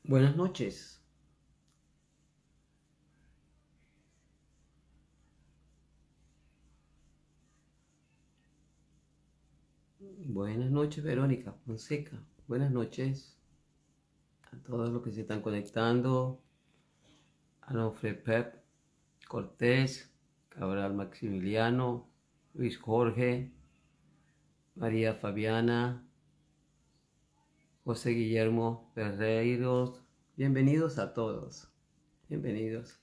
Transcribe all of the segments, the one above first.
Buenas noches. Buenas noches, Verónica Fonseca. Buenas noches a todos los que se están conectando. Anofre Pep, Cortés, Cabral Maximiliano, Luis Jorge, María Fabiana, José Guillermo Ferreiros. Bienvenidos a todos. Bienvenidos.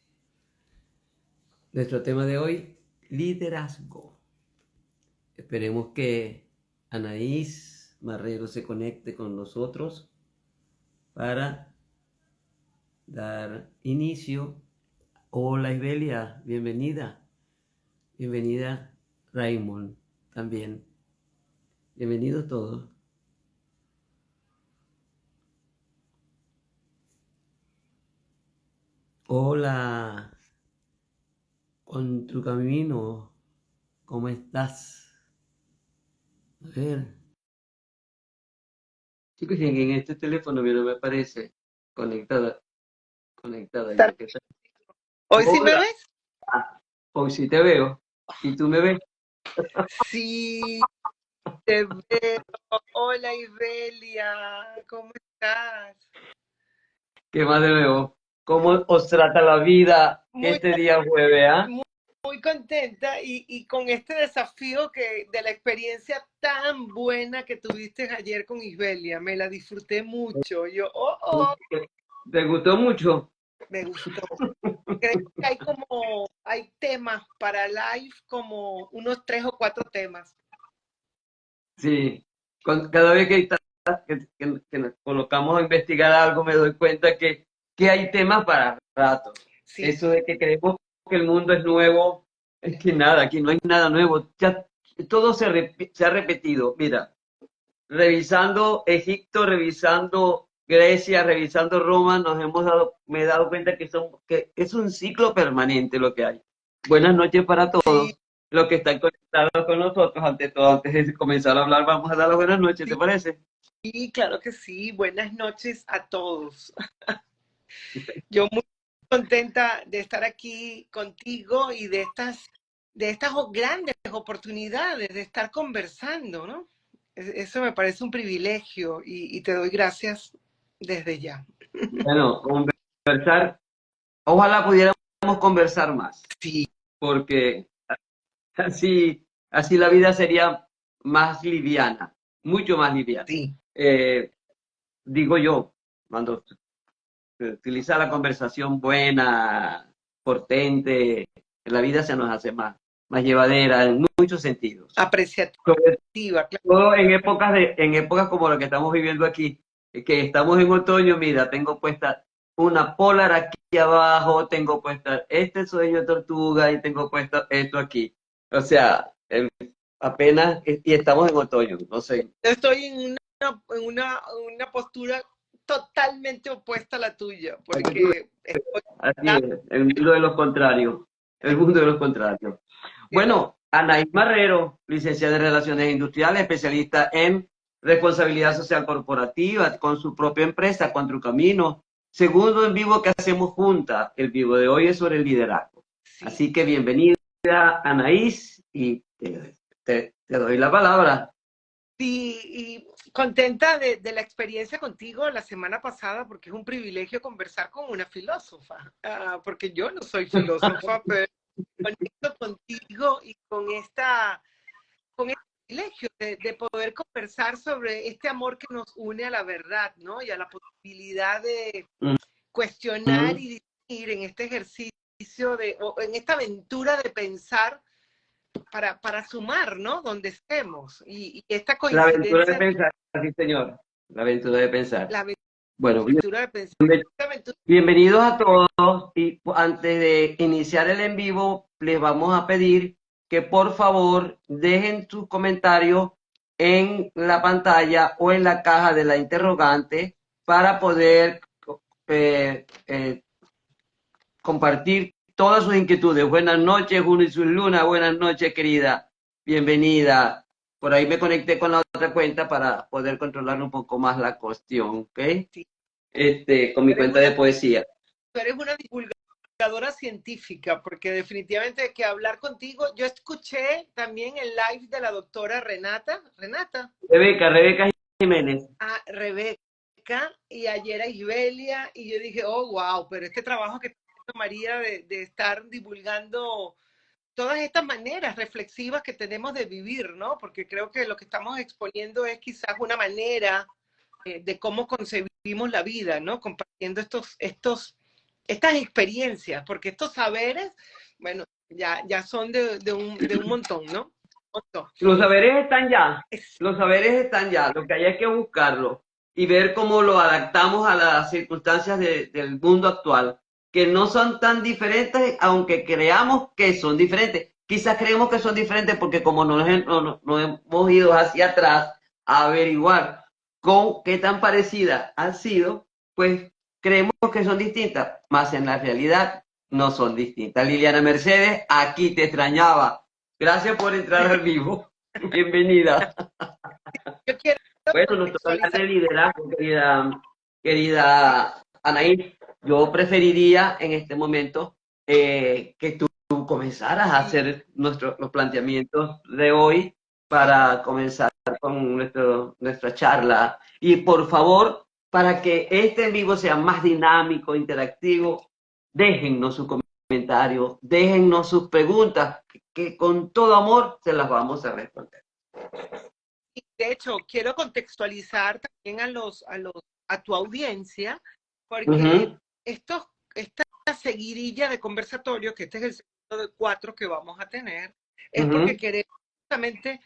Nuestro tema de hoy, liderazgo. Esperemos que Anaís Marrero se conecte con nosotros para dar inicio. Hola Isbelia, bienvenida. Bienvenida Raymond también. Bienvenidos todos. Hola, con tu camino, ¿cómo estás? A ver. Chicos, en este teléfono no me aparece conectada. Ya que ¿Hoy sí me Hola, ves? hoy sí te veo. ¿Y tú me ves? Sí, te veo. Hola, Ibelia, ¿cómo estás? ¿Qué más te veo? ¿Cómo os trata la vida Muy, este día jueves, ah? muy, muy contenta y con este desafío de la experiencia tan buena que tuviste ayer con Isbelia. Me la disfruté mucho. ¿Te gustó mucho? Me gustó. Creo que hay temas para live, como unos 3 o 4 temas. Sí. Cada vez que nos colocamos a investigar algo, me doy cuenta que hay temas para rato. Sí, Eso de que creemos que el mundo es nuevo, es que nada, aquí no hay nada nuevo. Ya todo se ha repetido. Mira, revisando Egipto, revisando Grecia, revisando Roma, me he dado cuenta que es un ciclo permanente lo que hay. Buenas noches para sí, todos los que están conectados con nosotros. Ante todo, antes de comenzar a hablar, vamos a dar las buenas noches, ¿te parece? sí, claro que sí. Buenas noches a todos. Yo muy contenta de estar aquí contigo y de estas grandes oportunidades de estar conversando, ¿no? Eso me parece un privilegio y te doy gracias desde ya. Bueno, conversar, ojalá pudiéramos conversar más, Sí, porque así la vida sería más liviana, mucho más liviana. sí. Eh, Digo yo, cuando utiliza la conversación buena, potente, la vida se nos hace más llevadera en muchos sentidos. Sobre Apreciativa, claro. todo en épocas como la que estamos viviendo aquí, que estamos en otoño. Mira, tengo puesta una polar aquí abajo, tengo puesta este sueño tortuga y tengo puesto esto aquí. O sea, apenas, y estamos en otoño, no sé. Estoy en una postura totalmente opuesta a la tuya, porque estoy Así es, el mundo de los contrarios, el mundo de los contrarios. Bueno, Anaís Marrero, licenciada en Relaciones Industriales, especialista en responsabilidad social corporativa, con su propia empresa, Cuatro Caminos. Segundo en vivo que hacemos juntas. El vivo de hoy es sobre el liderazgo. sí. Así que bienvenida, Anaís, y te doy la palabra. Sí, y contenta de la experiencia contigo la semana pasada, porque es un privilegio conversar con una filósofa, porque yo no soy filósofa, pero conecto contigo y con este privilegio de poder conversar sobre este amor que nos une a la verdad, ¿no? Y a la posibilidad de cuestionar Ujú. y discutir en este ejercicio o en esta aventura de pensar para sumar, ¿no? Donde estemos. Y esta La aventura de coincidencia, pensar, sí, señor. La aventura de pensar. la Bueno, aventura de pensar, esta aventura, bienvenidos a todos, y antes de iniciar el en vivo les vamos a pedir que por favor dejen sus comentarios en la pantalla o en la caja de la interrogante para poder eh, eh, compartir todas sus inquietudes. Buenas noches, Juno y su Luna. Buenas noches, querida. Bienvenida. Por ahí me conecté con la otra cuenta para poder controlar un poco más la cuestión, ¿ok? sí. con mi cuenta de poesía. Tú eres una divulgadora científica, porque definitivamente que hablar contigo, yo escuché también el live de la doctora Renata, Rebeca Jiménez. a Rebeca y ayer a Isbelia, y yo dije, oh, wow, pero este trabajo que está haciendo María de estar divulgando todas estas maneras reflexivas que tenemos de vivir, ¿no? Porque creo que lo que estamos exponiendo es quizás una manera de cómo concebimos la vida, ¿no? Compartiendo estas experiencias, porque estos saberes, bueno, ya son de un montón, ¿no? Un montón. Los saberes están ya, los saberes están ya, lo que hay es que buscarlo y ver cómo lo adaptamos a las circunstancias del mundo actual, que no son tan diferentes, aunque creamos que son diferentes. Quizás creemos que son diferentes porque como no hemos ido hacia atrás a averiguar con qué tan parecidas han sido, pues creemos que son distintas, más en la realidad no son distintas. Liliana Mercedes, aquí te extrañaba. Gracias por entrar al vivo. Bienvenida. Yo quiero Bueno, nos toca hablar de liderazgo, querida Anaís. Yo preferiría en este momento que tú comenzaras a hacer los planteamientos de hoy para comenzar con nuestra charla. Y por favor, para que este en vivo sea más dinámico, interactivo, déjennos sus comentarios, déjennos sus preguntas, que con todo amor se las vamos a responder. De hecho, quiero contextualizar también a tu audiencia, porque esta seguidilla de conversatorio, que este es el segundo de 4 que vamos a tener, es porque queremos justamente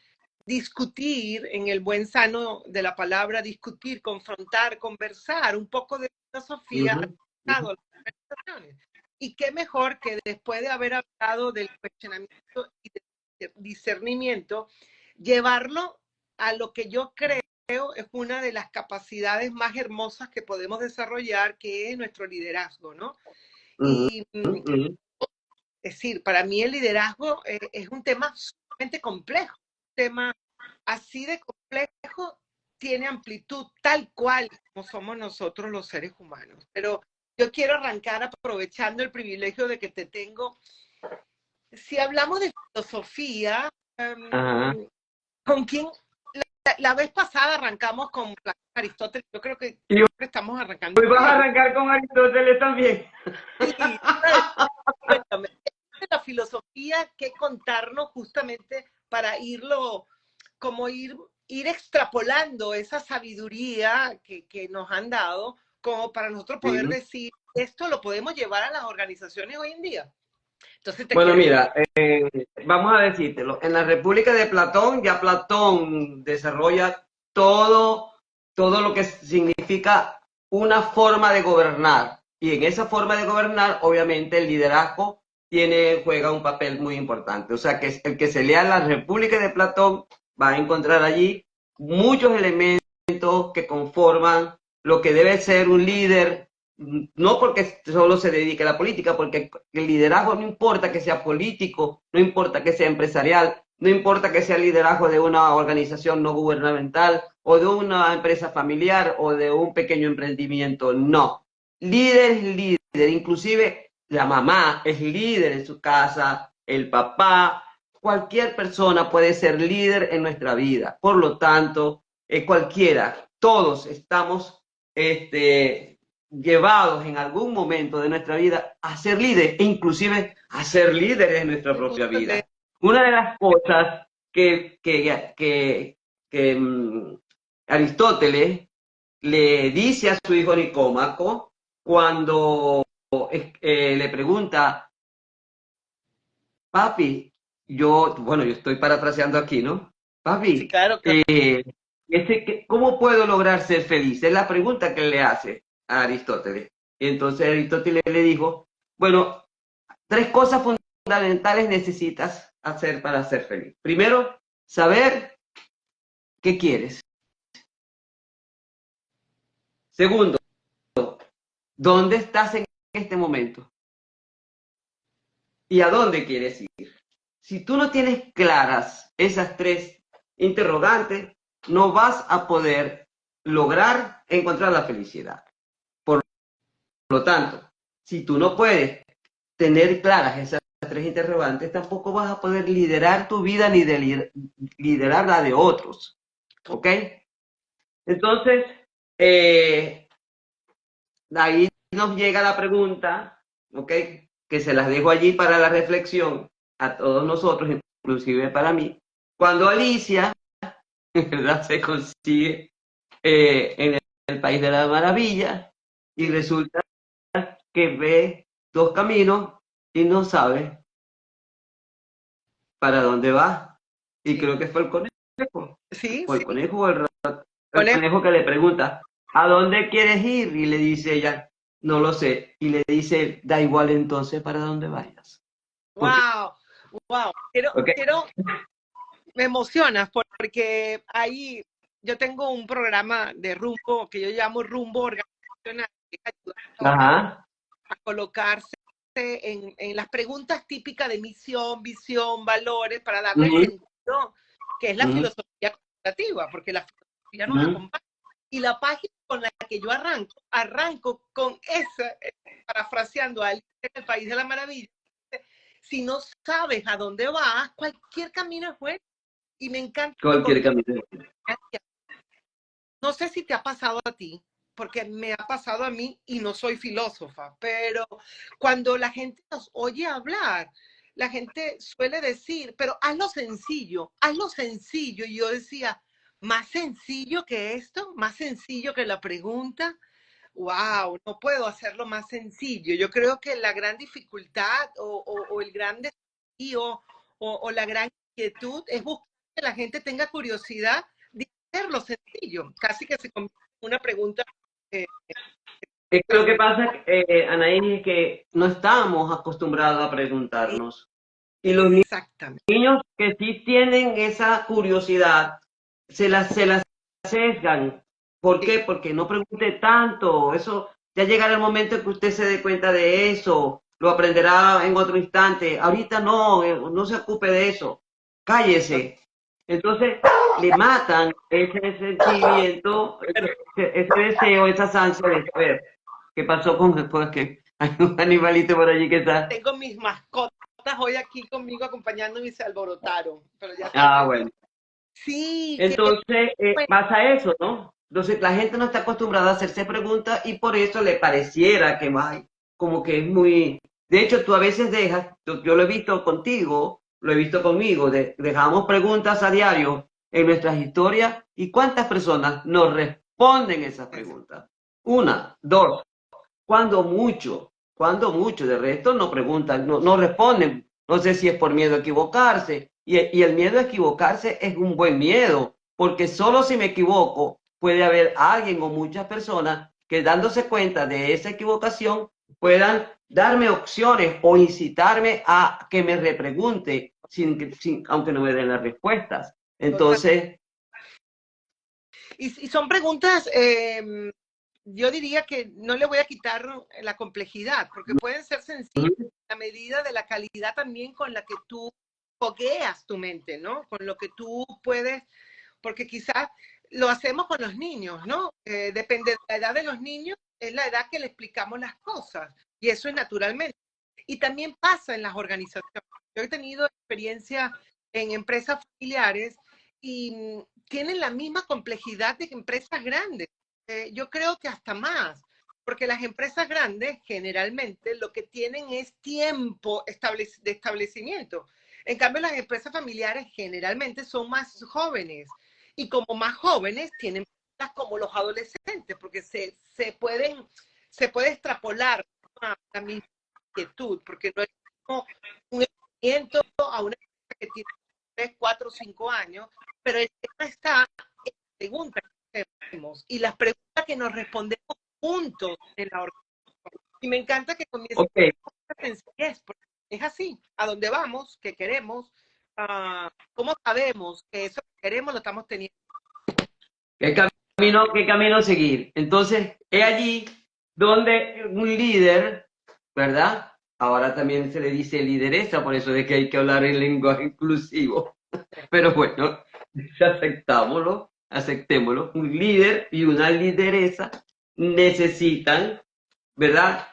discutir, en el buen sano de la palabra, discutir, confrontar, conversar un poco de filosofía aplicado a las organizaciones. Y qué mejor que después de haber hablado del cuestionamiento y del discernimiento, llevarlo a lo que yo creo es una de las capacidades más hermosas que podemos desarrollar, que es nuestro liderazgo, ¿no? Y es decir, para mí el liderazgo es un tema sumamente complejo, un tema así de complejo, tiene amplitud tal cual como somos nosotros los seres humanos. Pero yo quiero arrancar aprovechando el privilegio de que te tengo. Si hablamos de filosofía, ¿con quién? La vez pasada arrancamos con Aristóteles. Yo creo que estamos arrancando. Hoy vas a arrancar con Aristóteles también. Sí, cuéntame. La filosofía, ¿qué contarnos justamente para como ir extrapolando esa sabiduría que nos han dado, como para nosotros poder decir, esto lo podemos llevar a las organizaciones hoy en día? Entonces, bueno, mira, vamos a decírtelo. En la República de Platón, ya Platón desarrolla todo lo que significa una forma de gobernar. Y en esa forma de gobernar, obviamente, el liderazgo juega un papel muy importante. O sea, que el que se lea la República de Platón va a encontrar allí muchos elementos que conforman lo que debe ser un líder, no porque solo se dedique a la política, porque el liderazgo no importa que sea político, no importa que sea empresarial, no importa que sea el liderazgo de una organización no gubernamental o de una empresa familiar o de un pequeño emprendimiento, no. Líder es líder, inclusive la mamá es líder en su casa, el papá, cualquier persona puede ser líder en nuestra vida. Por lo tanto, cualquiera, todos estamos llevados en algún momento de nuestra vida a ser líderes, e inclusive a ser líderes en nuestra propia vida. Una de las cosas que Aristóteles le dice a su hijo Nicómaco cuando le pregunta, papi, yo estoy parafraseando aquí, ¿no? Papi, sí, claro. ¿Cómo puedo lograr ser feliz? Es la pregunta que le hace a Aristóteles. Y entonces Aristóteles le dijo, bueno, 3 cosas fundamentales necesitas hacer para ser feliz. Primero, saber qué quieres. Segundo, ¿dónde estás en este momento? ¿Y a dónde quieres ir? Si tú no tienes claras esas 3 interrogantes, no vas a poder lograr encontrar la felicidad. lo tanto, si tú no puedes tener claras esas tres interrogantes, tampoco vas a poder liderar tu vida ni liderar la de otros. ¿Ok? Entonces, ahí nos llega la pregunta, ¿ok? Que se las dejo allí para la reflexión a todos nosotros, inclusive para mí. Cuando Alicia, ¿verdad? Se consigue en el País de la Maravilla y resulta que ve dos caminos y no sabe para dónde va. Y Sí, creo que fue el conejo, sí, o el sí. conejo o el Conejo, conejo que le pregunta, ¿a dónde quieres ir? Y le dice ella, no lo sé. Y le dice, da igual entonces para dónde vayas. Ok, wow, wow. ok. Me emocionas porque ahí yo tengo un programa de rumbo que yo llamo Rumbo Organizacional, que ayuda Ajá. a colocarse en las preguntas típicas de misión, visión, valores, para darle el Ujú, sentido que es la ujú, filosofía corporativa, porque la filosofía nos ujú. acompaña. Y la página con la que yo arranco con esa, parafraseando a Alicia en el País de la Maravilla, si no sabes a dónde vas, cualquier camino es bueno. Y me encanta Cualquier porque camino. no sé si te ha pasado a ti, porque me ha pasado a mí y no soy filósofa, pero cuando la gente nos oye hablar, la gente suele decir, pero haz lo sencillo. Y yo decía, más sencillo que esto, más sencillo que la pregunta. Wow, no puedo hacerlo más sencillo. Yo creo que la gran dificultad o el gran desafío o la gran inquietud es buscar que la gente tenga curiosidad de hacerlo sencillo, casi que se convierte en una pregunta. eh, Es que lo que pasa, Anaí, es que no estamos acostumbrados a preguntarnos. Y los Exactamente. niños que sí tienen esa curiosidad, se las sesgan. ¿Por qué? Sí, Porque no pregunte tanto. Eso ya llegará el momento en que usted se dé cuenta de eso. Lo aprenderá en otro instante. Ahorita no, no se ocupe de eso. Cállese. Entonces le matan ese sentimiento, ese deseo, esa ansia de saber qué pasó con después que hay un animalito por allí que está. tengo mis mascotas hoy aquí conmigo acompañándome y se alborotaron, pero ya están Ah, aquí. bueno. Sí, que Entonces, bueno, pasa eso, ¿no? Entonces, la gente no está acostumbrada a hacerse preguntas y por eso le pareciera que ay, como que es muy... De hecho, tú a veces dejas, yo lo he visto contigo, lo he visto conmigo, dejamos preguntas a diario en nuestras historias y ¿cuántas personas nos responden esas preguntas? Una, dos, cuando mucho, de resto no preguntan, no responden. No sé si es por miedo a equivocarse. Y el miedo a equivocarse es un buen miedo, porque solo si me equivoco puede haber alguien o muchas personas que dándose cuenta de esa equivocación puedan darme opciones o incitarme a que me repregunte aunque no me den las respuestas. total. Entonces, Y son preguntas, yo diría que no le voy a quitar la complejidad, porque pueden ser sencillas a medida de la calidad también con la que tú fogueas tu mente, ¿no? Con lo que tú puedes, porque quizás lo hacemos con los niños, ¿no? Depende de la edad de los niños, es la edad que le explicamos las cosas, y eso es naturalmente. Y también pasa en las organizaciones. Yo he tenido experiencia en empresas familiares y tienen la misma complejidad de empresas grandes. Yo creo que hasta más, porque las empresas grandes generalmente lo que tienen es tiempo de establecimiento. En cambio, las empresas familiares generalmente son más jóvenes y como más jóvenes tienen como los adolescentes, porque se puede extrapolar a la misma inquietud, porque no es como un emprendimiento a una empresa que tiene 3, 4, 5 años, pero el tema está en las preguntas que hacemos y las preguntas que nos respondemos juntos en la organización. Y me encanta que comience ok, con esta sencillez, porque es así, a dónde vamos, qué queremos, cómo sabemos que eso que queremos lo estamos teniendo. ¿qué camino seguir? Entonces, es allí donde un líder, ¿verdad? Ahora también se le dice lideresa, por eso de que hay que hablar en lenguaje inclusivo. Pero bueno, aceptémoslo. Un líder y una lideresa necesitan ¿verdad?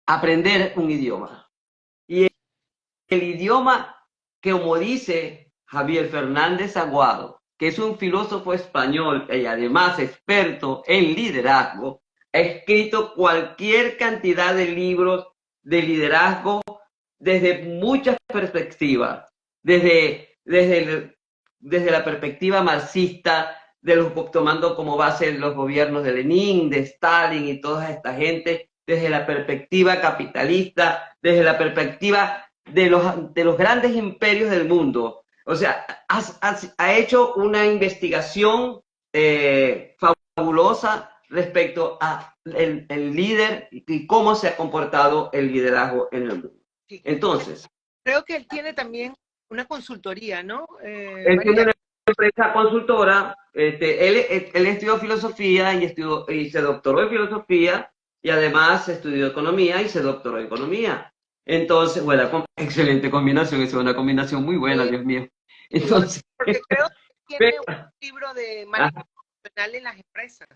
Aprender un idioma. Y el idioma que, como dice Javier Fernández Aguado, que es un filósofo español y además experto en liderazgo, ha escrito cualquier cantidad de libros de liderazgo desde muchas perspectivas, desde la perspectiva marxista, tomando como base los gobiernos de Lenin, de Stalin y toda esta gente, desde la perspectiva capitalista, desde la perspectiva de los grandes imperios del mundo. O sea, ha hecho una investigación fabulosa respecto a el líder y cómo se ha comportado el liderazgo en el mundo. Sí. Entonces, Creo que él tiene también una consultoría, ¿no? él tiene una empresa consultora, él estudió filosofía y se doctoró en filosofía y además estudió economía y se doctoró en economía. Entonces, bueno, excelente combinación, es una combinación muy buena, Dios mío. Entonces, porque creo que tiene un libro de manejo emocional en las empresas.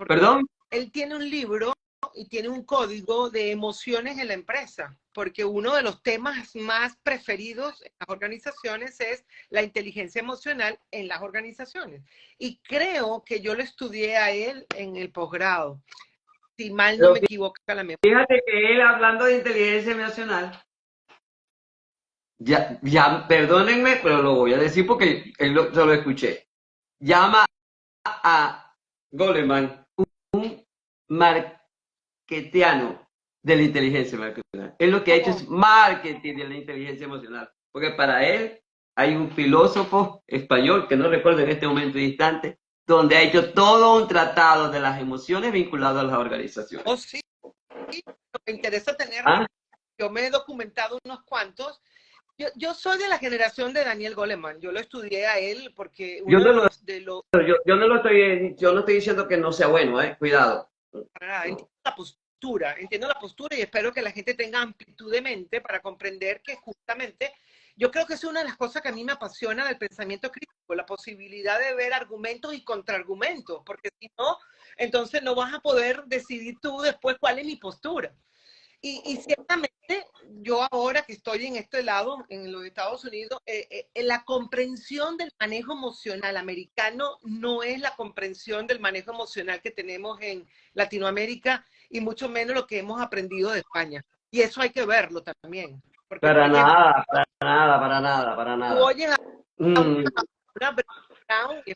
¿Perdón? Él tiene un libro y tiene un código de emociones en la empresa, porque uno de los temas más preferidos en las organizaciones es la inteligencia emocional en las organizaciones. Y creo que yo lo estudié a él en el posgrado, si mal no me equivoco la memoria. Fíjate que él, hablando de inteligencia emocional, ya, perdónenme, pero lo voy a decir porque yo lo escuché. Llama a Goleman un marketiano de la inteligencia emocional. Él lo que ha hecho es marketing de la inteligencia emocional, porque para él hay un filósofo español, que no recuerdo en este momento instante, donde ha hecho todo un tratado de las emociones vinculado a las organizaciones. Oh, sí, me interesa tener, yo me he documentado unos cuantos. Yo soy de la generación de Daniel Goleman, yo lo estudié a él porque yo no estoy diciendo que no sea bueno, cuidado. Entiendo la postura y espero que la gente tenga amplitud de mente para comprender que justamente yo creo que es una de las cosas que a mí me apasiona del pensamiento crítico, la posibilidad de ver argumentos y contraargumentos, porque si no, entonces no vas a poder decidir tú después cuál es mi postura. Y ciertamente, yo ahora que estoy en este lado, en los Estados Unidos, la comprensión del manejo emocional americano no es la comprensión del manejo emocional que tenemos en Latinoamérica y mucho menos lo que hemos aprendido de España. Y eso hay que verlo también. Porque, para nada, para nada, para nada, para nada. Tú oyes a una Brown y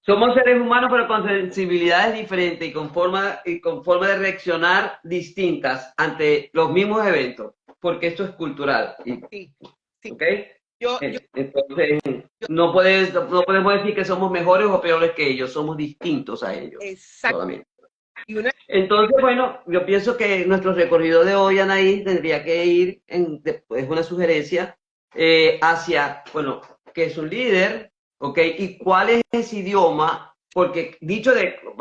somos seres humanos, pero con sensibilidades diferentes y con forma de reaccionar distintas ante los mismos eventos, porque esto es cultural. Sí. ¿Okay? Entonces, no podemos decir que somos mejores o peores que ellos, somos distintos a ellos. Exacto. Entonces, bueno, yo pienso que nuestro recorrido de hoy, Anaís, tendría que ir, es una sugerencia, hacia, bueno, ¿qué es un líder? ¿Ok? ¿Y cuál es ese idioma? Porque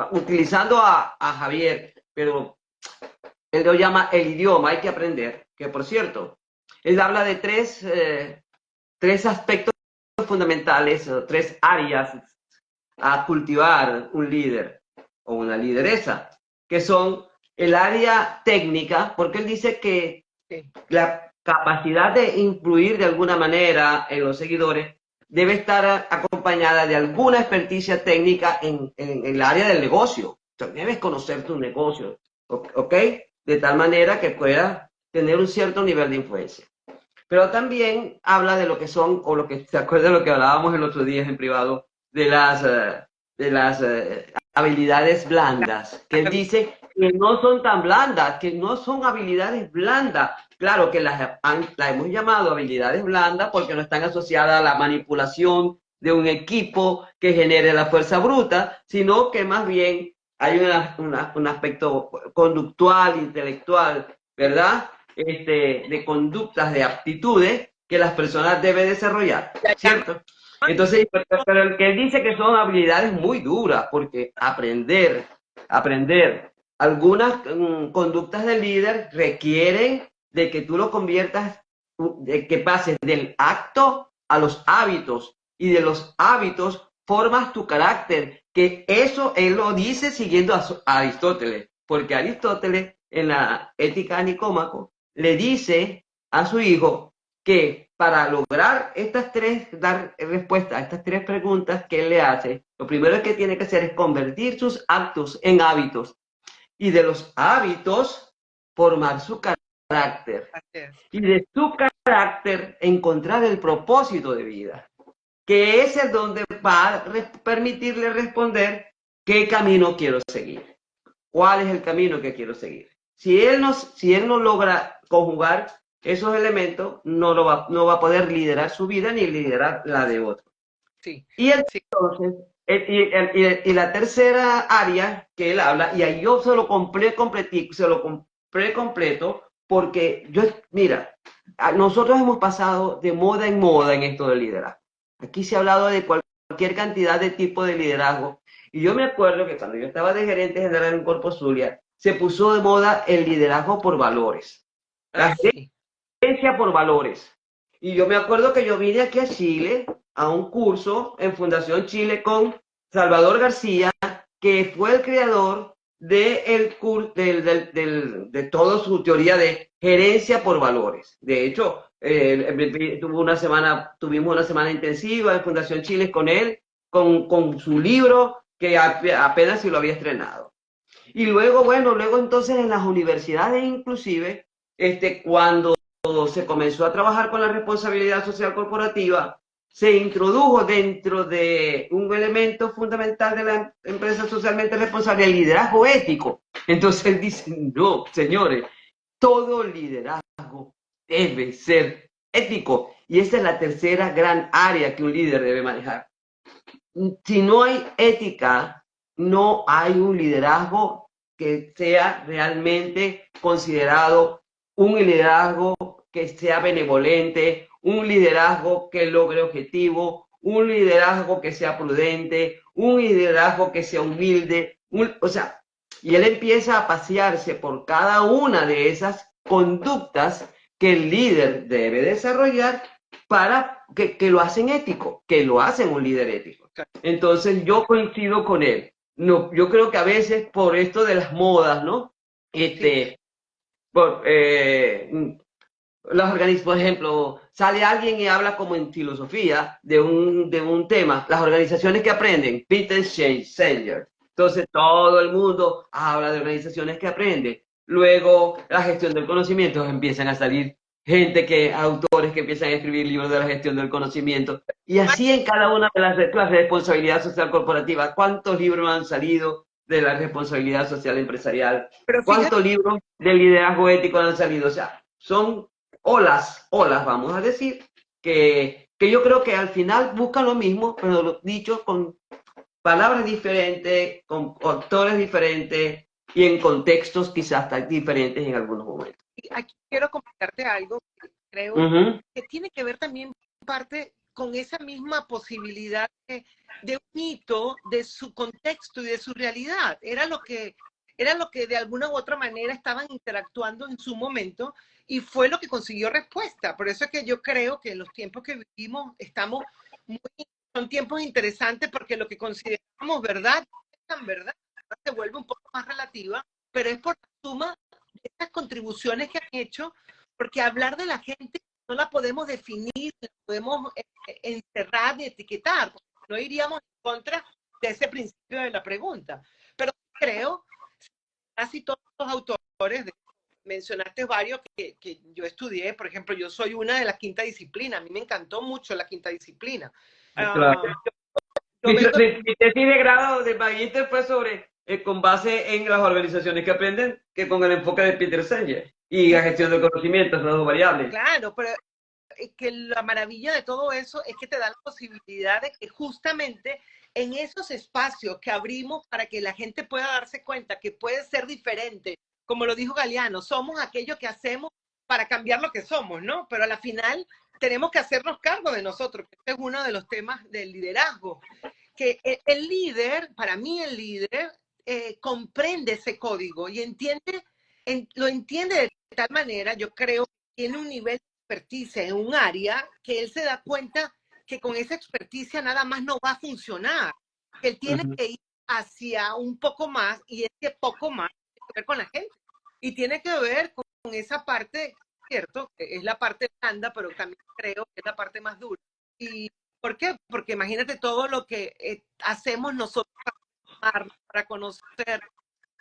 utilizando a Javier, pero él lo llama el idioma, hay que aprender, que por cierto, él habla de tres aspectos fundamentales, tres áreas a cultivar un líder o una lideresa, que son el área técnica, porque él dice que la capacidad de influir de alguna manera en los seguidores debe estar acompañada de alguna experticia técnica en el área del negocio. O sea, debes conocer tu negocio, ¿ok? De tal manera que puedas tener un cierto nivel de influencia. Pero también habla de lo que son, o lo que se acuerda de lo que hablábamos el otro día en privado, de las habilidades blandas, que él dice que no son tan blandas, que no son habilidades blandas. Claro que las hemos llamado habilidades blandas porque no están asociadas a la manipulación de un equipo que genere la fuerza bruta, sino que más bien hay un aspecto conductual, intelectual, ¿verdad? De conductas, de aptitudes que las personas deben desarrollar, ¿cierto? Entonces, pero el que él dice que son habilidades muy duras, porque aprender algunas conductas del líder requieren de que tú lo conviertas, de que pases del acto a los hábitos y de los hábitos formas tu carácter, que eso él lo dice siguiendo a Aristóteles, porque Aristóteles en la Ética de Nicómaco le dice a su hijo que para lograr dar respuesta a estas tres preguntas que él le hace, lo primero que tiene que hacer es convertir sus actos en hábitos y de los hábitos formar su carácter y de su carácter encontrar el propósito de vida, que ese es donde va a permitirle responder qué camino quiero seguir, cuál es el camino que quiero seguir. Si él no logra conjugar esos elementos, no va a poder liderar su vida ni liderar la de otro. Sí, y entonces, y la tercera área que él habla, y ahí yo se lo compré completo, porque mira, nosotros hemos pasado de moda en moda en esto del liderazgo. Aquí se ha hablado de cualquier cantidad de tipo de liderazgo. Y yo me acuerdo que cuando yo estaba de gerente general en Corpo Zulia, se puso de moda el liderazgo por valores. La gerencia por valores. Y yo me acuerdo que yo vine aquí a Chile a un curso en Fundación Chile con Salvador García, que fue el creador de toda su teoría de gerencia por valores. De hecho, tuvimos una semana intensiva en Fundación Chile con él, con su libro que apenas se lo había estrenado. Y luego entonces en las universidades inclusive, cuando se comenzó a trabajar con la responsabilidad social corporativa, se introdujo dentro de un elemento fundamental de la empresa socialmente responsable el liderazgo ético. Entonces él dice, no, señores, todo liderazgo debe ser ético. Y esa es la tercera gran área que un líder debe manejar. Si no hay ética, no hay un liderazgo que sea realmente considerado un liderazgo que sea benevolente, un liderazgo que logre objetivo, un liderazgo que sea prudente, un liderazgo que sea humilde, y él empieza a pasearse por cada una de esas conductas que el líder debe desarrollar para que lo hacen ético, que lo hacen un líder ético. Entonces yo coincido con él. No, yo creo que a veces por esto de las modas, ¿no? Por, por ejemplo, sale alguien y habla como en filosofía de un tema. Las organizaciones que aprenden, Peter Singer. Entonces todo el mundo habla de organizaciones que aprenden. Luego la gestión del conocimiento, empiezan a salir autores que empiezan a escribir libros de la gestión del conocimiento. Y así en cada una de las responsabilidades social corporativa. ¿Cuántos libros han salido de la responsabilidad social empresarial? ¿Cuántos libros de liderazgo ético han salido? O sea, son olas, vamos a decir, que yo creo que al final buscan lo mismo, pero lo dicho con palabras diferentes, con autores diferentes y en contextos quizás diferentes en algunos momentos. Aquí quiero comentarte algo que creo que tiene que ver también parte con esa misma posibilidad de un hito de su contexto y de su realidad. Era lo que de alguna u otra manera estaban interactuando en su momento y fue lo que consiguió respuesta. Por eso es que yo creo que en los tiempos que vivimos son tiempos interesantes porque lo que consideramos verdad es tan verdad, se vuelve un poco más relativa, pero es por la suma de estas contribuciones que han hecho, porque hablar de la gente no la podemos definir, la podemos encerrar y etiquetar, no iríamos en contra de ese principio de la pregunta. Pero creo, casi todos los autores, mencionaste varios que yo estudié, por ejemplo, yo soy una de la quinta disciplina, a mí me encantó mucho la quinta disciplina. Claro. Mi tesis de grado de magíster fue con base en las organizaciones que aprenden, que con el enfoque de Peter Singer y la gestión de conocimientos, las dos variables. Claro, pero que la maravilla de todo eso es que te da la posibilidad de que justamente en esos espacios que abrimos para que la gente pueda darse cuenta que puede ser diferente, como lo dijo Galeano, somos aquello que hacemos para cambiar lo que somos, ¿no? Pero a la final tenemos que hacernos cargo de nosotros, que este es uno de los temas del liderazgo, que el líder, para mí el líder, comprende ese código y lo entiende de tal manera, yo creo, que tiene un nivel de expertise en un área que él se da cuenta que con esa experticia nada más no va a funcionar. Él tiene Ujú. que ir hacia un poco más, y ese poco más tiene que ver con la gente. Y tiene que ver con esa parte, ¿cierto? Que es la parte blanda, pero también creo que es la parte más dura. ¿Y por qué? Porque imagínate todo lo que hacemos nosotros para amarnos, para conocer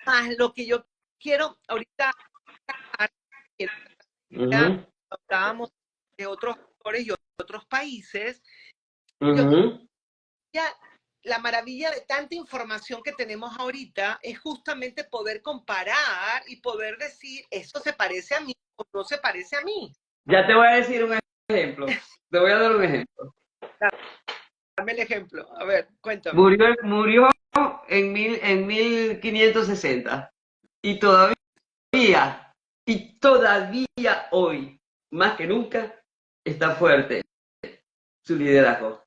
más. Lo que yo quiero ahorita, que ya Ujú. hablábamos de otros autores y otros países, yo Ujú. ya la maravilla de tanta información que tenemos ahorita es justamente poder comparar y poder decir, esto se parece a mí o no se parece a mí. Ya te voy a decir un ejemplo. Te voy a dar un ejemplo. Dame el ejemplo. A ver, cuéntame. Murió en 1560 y todavía hoy, más que nunca, está fuerte su liderazgo,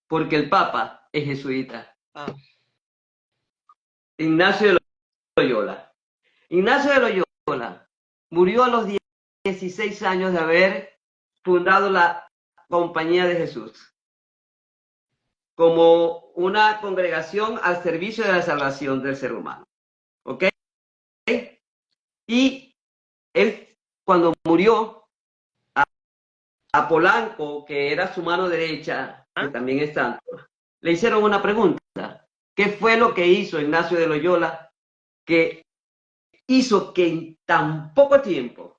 porque el Papa es jesuita, Ah, Ignacio de Loyola. Ignacio de Loyola murió a los 16 años de haber fundado la Compañía de Jesús como una congregación al servicio de la salvación del ser humano. ¿Ok? Y él, cuando murió, a Polanco, que era su mano derecha, que ¿ah? también es santo, le hicieron una pregunta. ¿Qué fue lo que hizo Ignacio de Loyola que hizo que en tan poco tiempo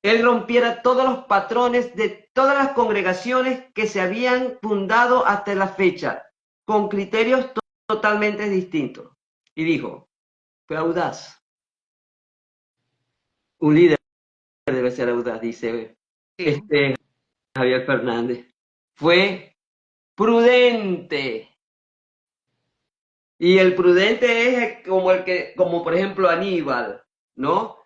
él rompiera todos los patrones de todas las congregaciones que se habían fundado hasta la fecha, con criterios totalmente distintos? Y dijo, fue audaz. Un líder debe ser audaz, dice Sí, Javier Fernández. Fue prudente. Y el prudente es como como por ejemplo Aníbal, ¿no?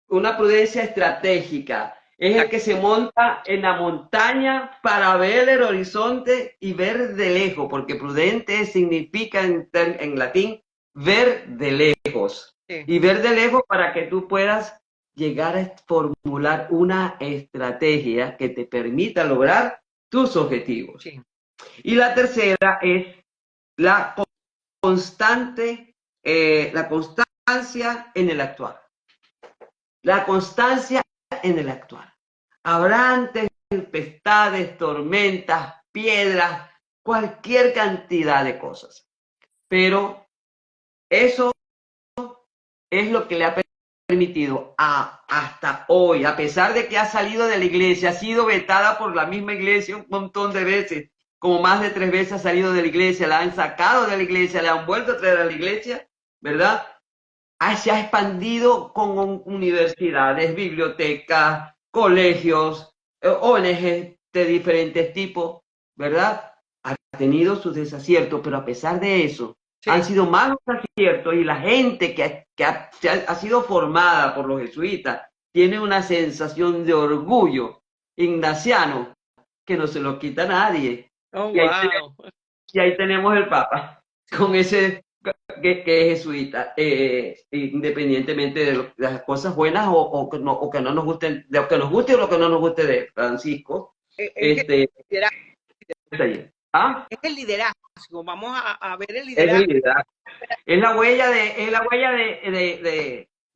Una prudencia estratégica. Es el que se monta en la montaña para ver el horizonte y ver de lejos, porque prudente significa en latín ver de lejos. sí, Y ver de lejos para que tú puedas llegar a formular una estrategia que te permita lograr tus objetivos. sí, Y la tercera es la la constancia en el actuar. La constancia en el actuar. Habrán tempestades, tormentas, piedras, cualquier cantidad de cosas. Pero eso es lo que le ha permitido hasta hoy, a pesar de que ha salido de la iglesia, ha sido vetada por la misma iglesia un montón de veces, como más de 3 veces ha salido de la iglesia, la han sacado de la iglesia, la han vuelto a traer a la iglesia, ¿verdad? Se ha expandido con universidades, bibliotecas, colegios, ONG de diferentes tipos, ¿verdad? Ha tenido sus desaciertos, pero a pesar de eso, han sí. sido más los aciertos, y la gente ha sido formada por los jesuitas tiene una sensación de orgullo ignaciano que no se lo quita nadie. Oh, Y ahí, wow. y ahí tenemos el Papa, Sí. con ese que es jesuita, independientemente de las cosas buenas o que no nos gusten, de lo que nos guste o lo que no nos guste de Francisco. Es el Este, liderazgo. está ahí. ¿Ah? Es el liderazgo. Vamos a ver el Es el liderazgo. liderazgo. Es la huella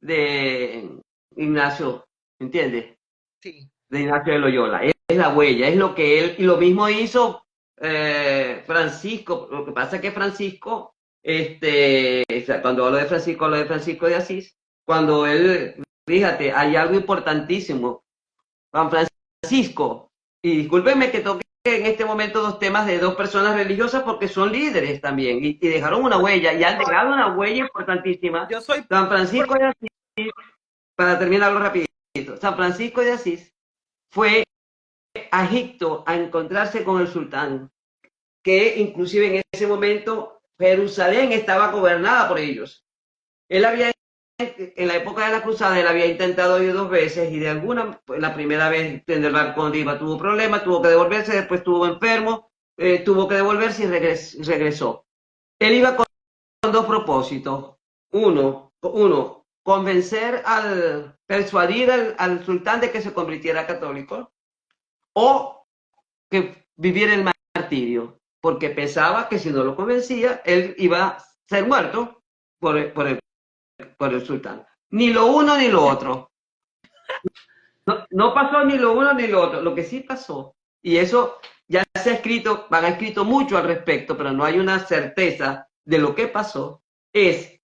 de Ignacio, ¿entiendes? Sí, De Ignacio de Loyola. Es la huella, es lo que él, y lo mismo hizo Francisco. Lo que pasa es que Francisco, cuando hablo de Francisco de Asís, cuando él, fíjate, hay algo importantísimo. Juan Francisco, y discúlpenme que toque en este momento dos temas de dos personas religiosas porque son líderes también y dejaron una huella y han dejado una huella importantísima. yo soy San Francisco de Asís, para terminarlo rapidito, San Francisco de Asís fue a Egipto a encontrarse con el sultán, que inclusive en ese momento Jerusalén estaba gobernada por ellos. Él había, en la época de la cruzada, él había intentado ir 2 veces y la primera vez en el barco donde iba tuvo problemas, tuvo que devolverse, después estuvo enfermo, tuvo que devolverse y regresó. Él iba con dos propósitos. Uno, persuadir al sultán de que se convirtiera católico, o que viviera el martirio, porque pensaba que si no lo convencía, él iba a ser muerto por el sultán. Ni lo uno ni lo otro. No, no pasó ni lo uno ni lo otro. Lo que sí pasó, y eso ya se ha escrito, van a escrito mucho al respecto, pero no hay una certeza de lo que pasó, es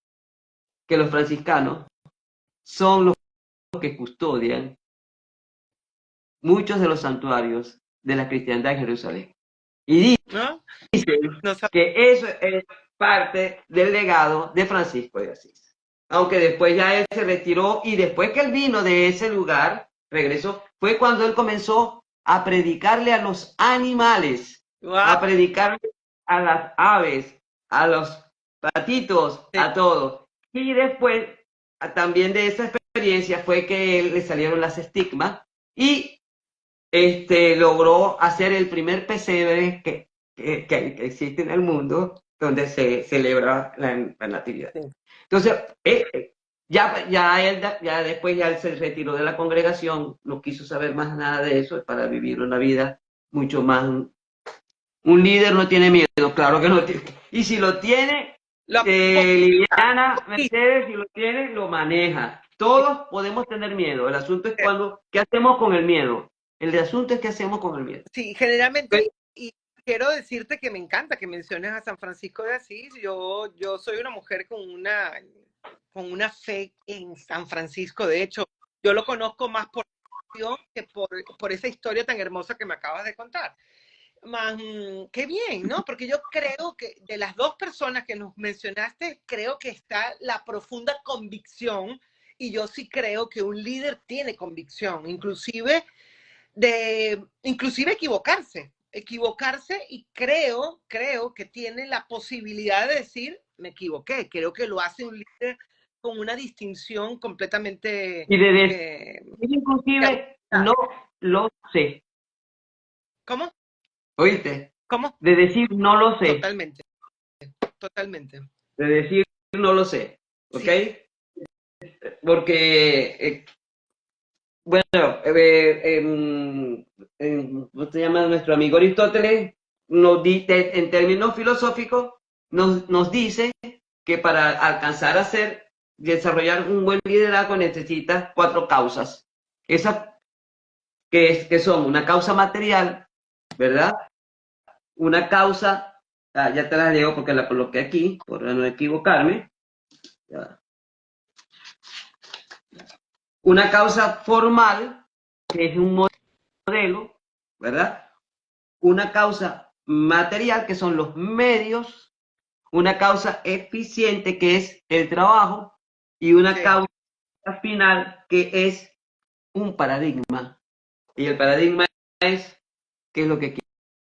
que los franciscanos son los que custodian muchos de los santuarios de la cristiandad en Jerusalén. Y ¿no? dicen No sab- que eso es parte del legado de Francisco de Asís. Aunque después ya él se retiró y después que él vino de ese lugar, regresó, fue cuando él comenzó a predicarle a los animales, Guau, a predicarle a las aves, a los patitos, sí. a todos. Y después, también de esa experiencia fue que él le salieron las estigmas y logró hacer el primer pesebre que existe en el mundo donde se celebra la Natividad. Sí. Entonces, ya después ya él se retiró de la congregación, no quiso saber más nada de eso para vivir una vida mucho más. Un líder no tiene miedo, claro que no tiene. Y si lo tiene, Lo- Liliana Mercedes, si lo tiene, lo maneja. Todos podemos tener miedo. El asunto es ¿qué hacemos con el miedo? El asunto es qué hacemos con el miedo. Sí, generalmente, y quiero decirte que me encanta que menciones a San Francisco de Asís. Yo soy una mujer con una fe en San Francisco. De hecho, yo lo conozco más por que por esa historia tan hermosa que me acabas de contar. Más, qué bien, ¿no? Porque yo creo que de las dos personas que nos mencionaste, creo que está la profunda convicción, y yo sí creo que un líder tiene convicción, inclusive equivocarse, y creo que tiene la posibilidad de decir, me equivoqué. Creo que lo hace un líder con una distinción completamente... Y de decir, eh, inclusive, no lo sé. ¿Cómo? ¿Oíste? ¿Cómo? De decir, no lo sé. Totalmente, totalmente. De decir, no lo sé. ¿Ok? Sí, Porque bueno, ¿cómo se llama? Nuestro amigo Aristóteles nos dice, en términos filosóficos, nos dice que para alcanzar a desarrollar un buen liderazgo necesitas 4 causas. Esas que son una causa material, ¿verdad? Una causa, ya te la leo porque la coloqué aquí, por no equivocarme. Una causa formal, que es un modelo, ¿verdad? Una causa material, que son los medios, una causa eficiente, que es el trabajo, y una sí. causa final, que es un paradigma. Y el paradigma es qué es lo que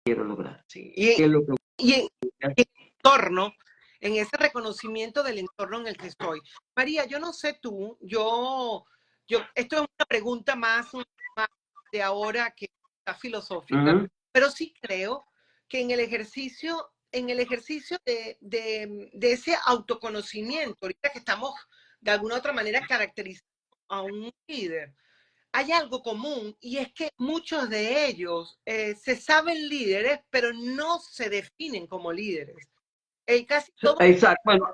quiero lograr, Sí. qué es lo que Y en el entorno, en ese reconocimiento del entorno en el que estoy. María, yo no sé tú, esto es una pregunta más de ahora que está filosófica, pero sí creo que en el ejercicio de ese autoconocimiento, ahorita que estamos de alguna u otra manera caracterizando a un líder, hay algo común, y es que muchos de ellos se saben líderes, pero no se definen como líderes. Casi todos exacto, bueno,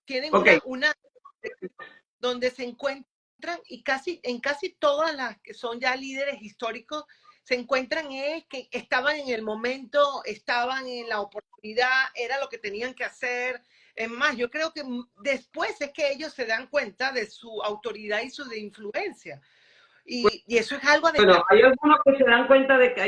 tienen ok, una donde se encuentran, y en casi todas las que son ya líderes históricos, se encuentran que estaban en el momento, estaban en la oportunidad, era lo que tenían que hacer. Es más, yo creo que después es que ellos se dan cuenta de su autoridad y su influencia. Y eso es algo a bueno, destacar. hay algunos que se dan cuenta de que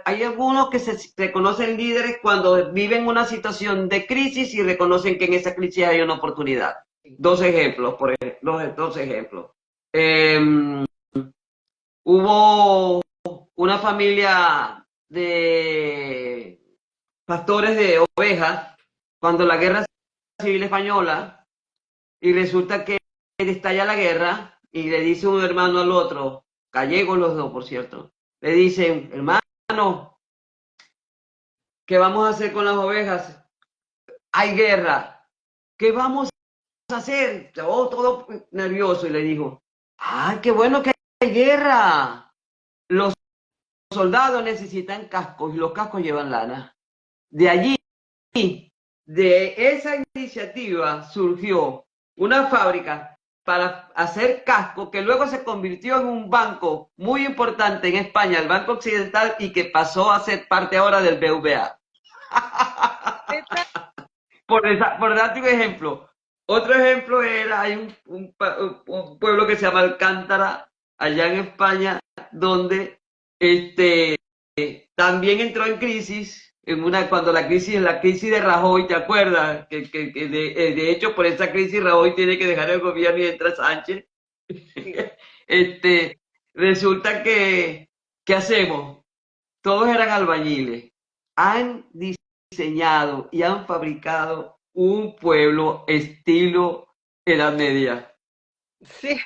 hay algunos que se reconocen líderes cuando viven una situación de crisis y reconocen que en esa crisis hay una oportunidad. Dos ejemplos, por ejemplo, dos ejemplos. Eh, Hubo una familia de pastores de ovejas cuando la guerra civil española, y resulta que estalla la guerra y le dice un hermano al otro, gallegos los dos, por cierto, le dicen, hermano, ¿qué vamos a hacer con las ovejas? Hay guerra, ¿qué vamos a hacer? Todo nervioso, y le dijo, ¡ay, qué bueno que hay guerra! Los soldados necesitan cascos y los cascos llevan lana. De allí, de esa iniciativa surgió una fábrica para hacer casco que luego se convirtió en un banco muy importante en España, el Banco Occidental, y que pasó a ser parte ahora del BVA. Por darte un ejemplo. Otro ejemplo era, hay un pueblo que se llama Alcántara, allá en España, donde también entró en crisis, cuando la crisis de Rajoy, ¿te acuerdas? Que de hecho, por esa crisis Rajoy tiene que dejar el gobierno y entra Sánchez. Resulta que, ¿qué hacemos? Todos eran albañiles. Han diseñado y han fabricado un pueblo estilo Edad Media. Sí.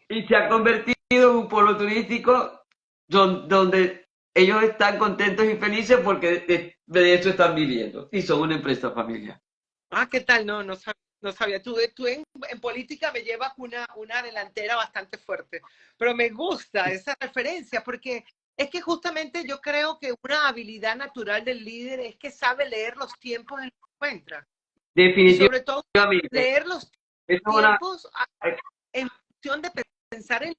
Y se ha convertido en un pueblo turístico donde ellos están contentos y felices porque de eso están viviendo. Y son una empresa familiar. Ah, ¿qué tal? No, no sabía. Tú en política me llevas una delantera bastante fuerte. Pero me gusta esa referencia porque es que justamente yo creo que una habilidad natural del líder es que sabe leer los tiempos en los que se encuentra. Y sobre todo leer los tiempos en función de pensar en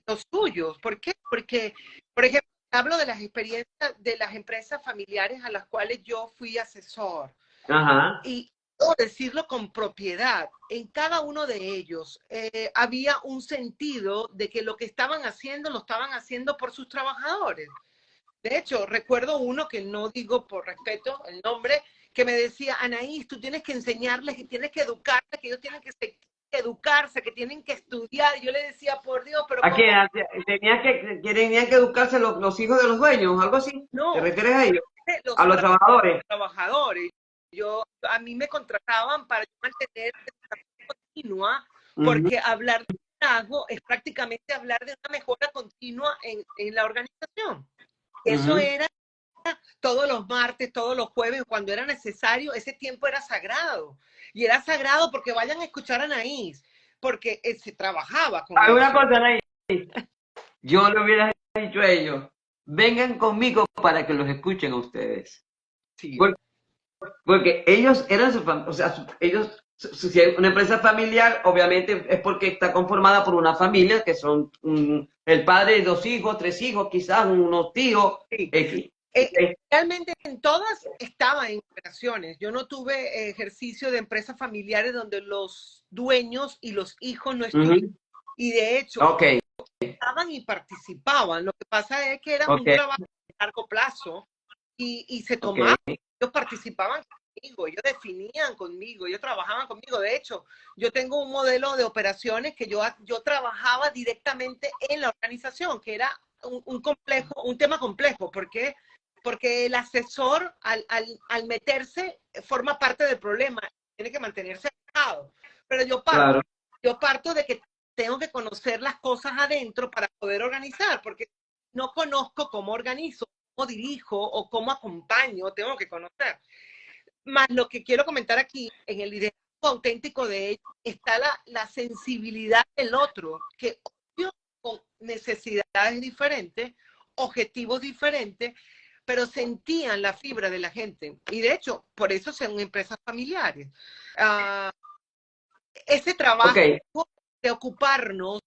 los suyos. ¿Por qué? Porque, por ejemplo, hablo de las experiencias de las empresas familiares a las cuales yo fui asesor. Ajá. Y puedo decirlo con propiedad, en cada uno de ellos había un sentido de que lo que estaban haciendo lo estaban haciendo por sus trabajadores. De hecho, recuerdo uno que no digo por respeto el nombre, que me decía, Anaís, tú tienes que enseñarles, que tienes que educarles, que ellos tienen que educarse, que tienen que estudiar. Y yo le decía, por Dios, pero ¿A qué? ¿cómo? Tenían que educarse los hijos de los dueños, algo así. No, ¿Te refieres a ellos? los A los trabajadores. trabajadores. A mí me contrataban para mantener educación continua, porque hablar de liderazgo es prácticamente hablar de una mejora continua en la organización. Eso era todos los martes, todos los jueves, cuando era necesario, ese tiempo era sagrado. Y era sagrado porque vayan a escuchar a Anaís, porque se trabajaba con Hay una eso. cosa, Anaís. Yo le hubiera dicho a ellos, vengan conmigo para que los escuchen a ustedes. Sí. Porque ellos eran o sea, ellos, si hay una empresa familiar, obviamente es porque está conformada por una familia, que son el padre, 2 hijos, 3 hijos, quizás unos tíos. Sí. Realmente en todas estaba en operaciones. Yo no tuve ejercicio de empresas familiares donde los dueños y los hijos no estuvieron. Y de hecho, estaban y participaban. Lo que pasa es que era un trabajo de largo plazo y se tomaba. Ellos participaban conmigo, ellos definían conmigo, ellos trabajaban conmigo. De hecho, yo tengo un modelo de operaciones que yo trabajaba directamente en la organización, que era un tema complejo. ¿Por qué? Porque el asesor al meterse forma parte del problema, tiene que mantenerse alejado. Pero yo parto de que tengo que conocer las cosas adentro para poder organizar, porque no conozco cómo organizo, cómo dirijo o cómo acompaño, tengo que conocer. Más lo que quiero comentar aquí, en el liderazgo auténtico de ellos, está la sensibilidad del otro, que obvio, con necesidades diferentes, objetivos diferentes, pero sentían la fibra de la gente. Y de hecho, por eso son empresas familiares. Ese trabajo de ocuparnos,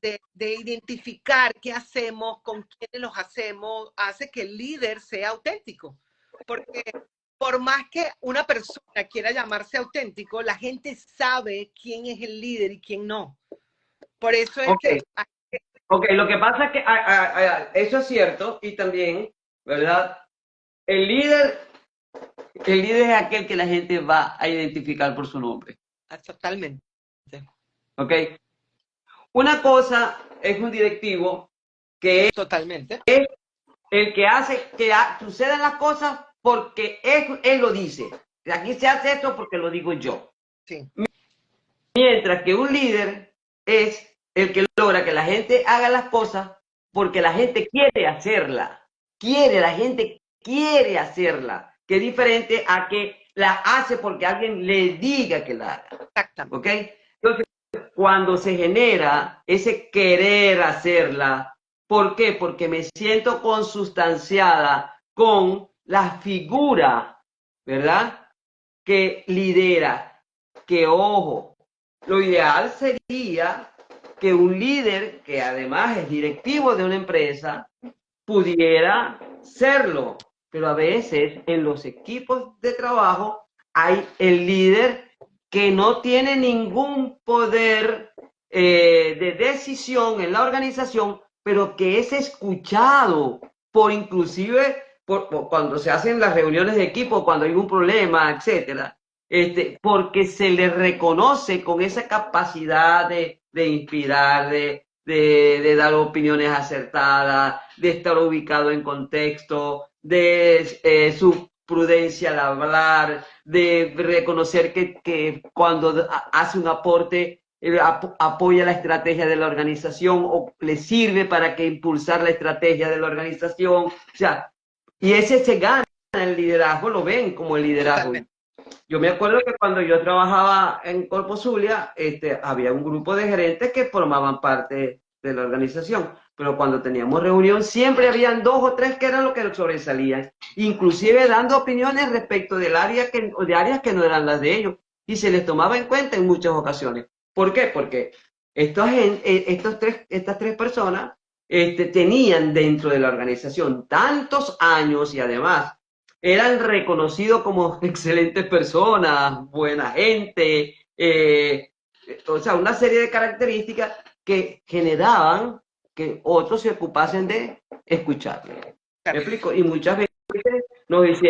de identificar qué hacemos, con quiénes los hacemos, hace que el líder sea auténtico. Porque por más que una persona quiera llamarse auténtico, la gente sabe quién es el líder y quién no. Por eso es que... Lo que pasa es que eso es cierto, y también, ¿verdad? El líder es aquel que la gente va a identificar por su nombre. Totalmente. ¿Ok? Una cosa es un directivo que totalmente es el que hace que sucedan las cosas porque él lo dice. Aquí se hace esto porque lo digo yo. Sí. Mientras que un líder es el que logra que la gente haga las cosas porque la gente quiere hacerla. La gente quiere hacerla. Que es diferente a que la hace porque alguien le diga que la haga. Exactamente. ¿Ok? Entonces, cuando se genera ese querer hacerla, ¿Por qué? Porque me siento consustanciada con la figura, ¿verdad? Que lidera, que ojo, lo ideal sería que un líder, que además es directivo de una empresa, pudiera serlo, pero a veces en los equipos de trabajo hay el líder que no tiene ningún poder de decisión en la organización, pero que es escuchado por inclusive por cuando se hacen las reuniones de equipo, cuando hay un problema, etcétera, porque se le reconoce con esa capacidad de inspirar, de dar opiniones acertadas, de estar ubicado en contexto, de su prudencia al hablar, de reconocer que cuando hace un aporte apoya la estrategia de la organización o le sirve para que impulsar la estrategia de la organización. O sea, y ese se gana el liderazgo, lo ven como el liderazgo. Totalmente. Yo me acuerdo que cuando yo trabajaba en Corpo Zulia, había un grupo de gerentes que formaban parte de la organización, pero cuando teníamos reunión siempre habían 2 o 3 que eran los que sobresalían, inclusive dando opiniones respecto del área de áreas que no eran las de ellos, y se les tomaba en cuenta en muchas ocasiones. ¿Por qué? Porque estas 3 personas tenían dentro de la organización tantos años y además eran reconocidos como excelentes personas, buena gente, o sea, una serie de características que generaban que otros se ocupasen de escucharle. ¿Me explico? Y muchas veces nos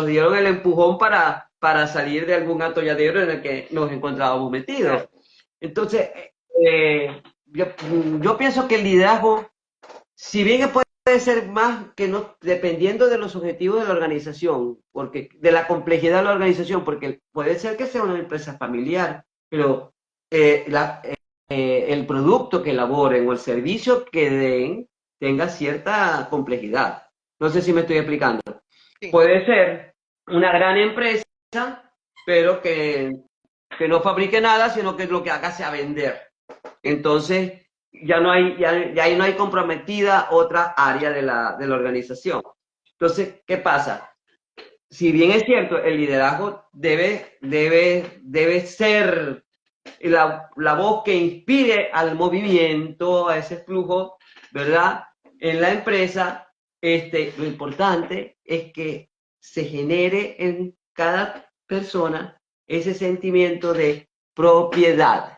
dieron el empujón para salir de algún atolladero en el que nos encontrábamos metidos. Entonces, yo, yo pienso que el liderazgo, si bien puede ser más que no, dependiendo de los objetivos de la organización, porque de la complejidad de la organización, porque puede ser que sea una empresa familiar, pero el producto que elaboren o el servicio que den tenga cierta complejidad. No sé si me estoy explicando. Sí. Puede ser una gran empresa, pero que no fabrique nada, sino que lo que haga sea vender. Entonces, ya ahí no hay comprometida otra área de la organización. Entonces, ¿qué pasa? Si bien es cierto, el liderazgo debe ser la voz que inspire al movimiento, a ese flujo, ¿verdad? En la empresa, lo importante es que se genere en cada persona ese sentimiento de propiedad.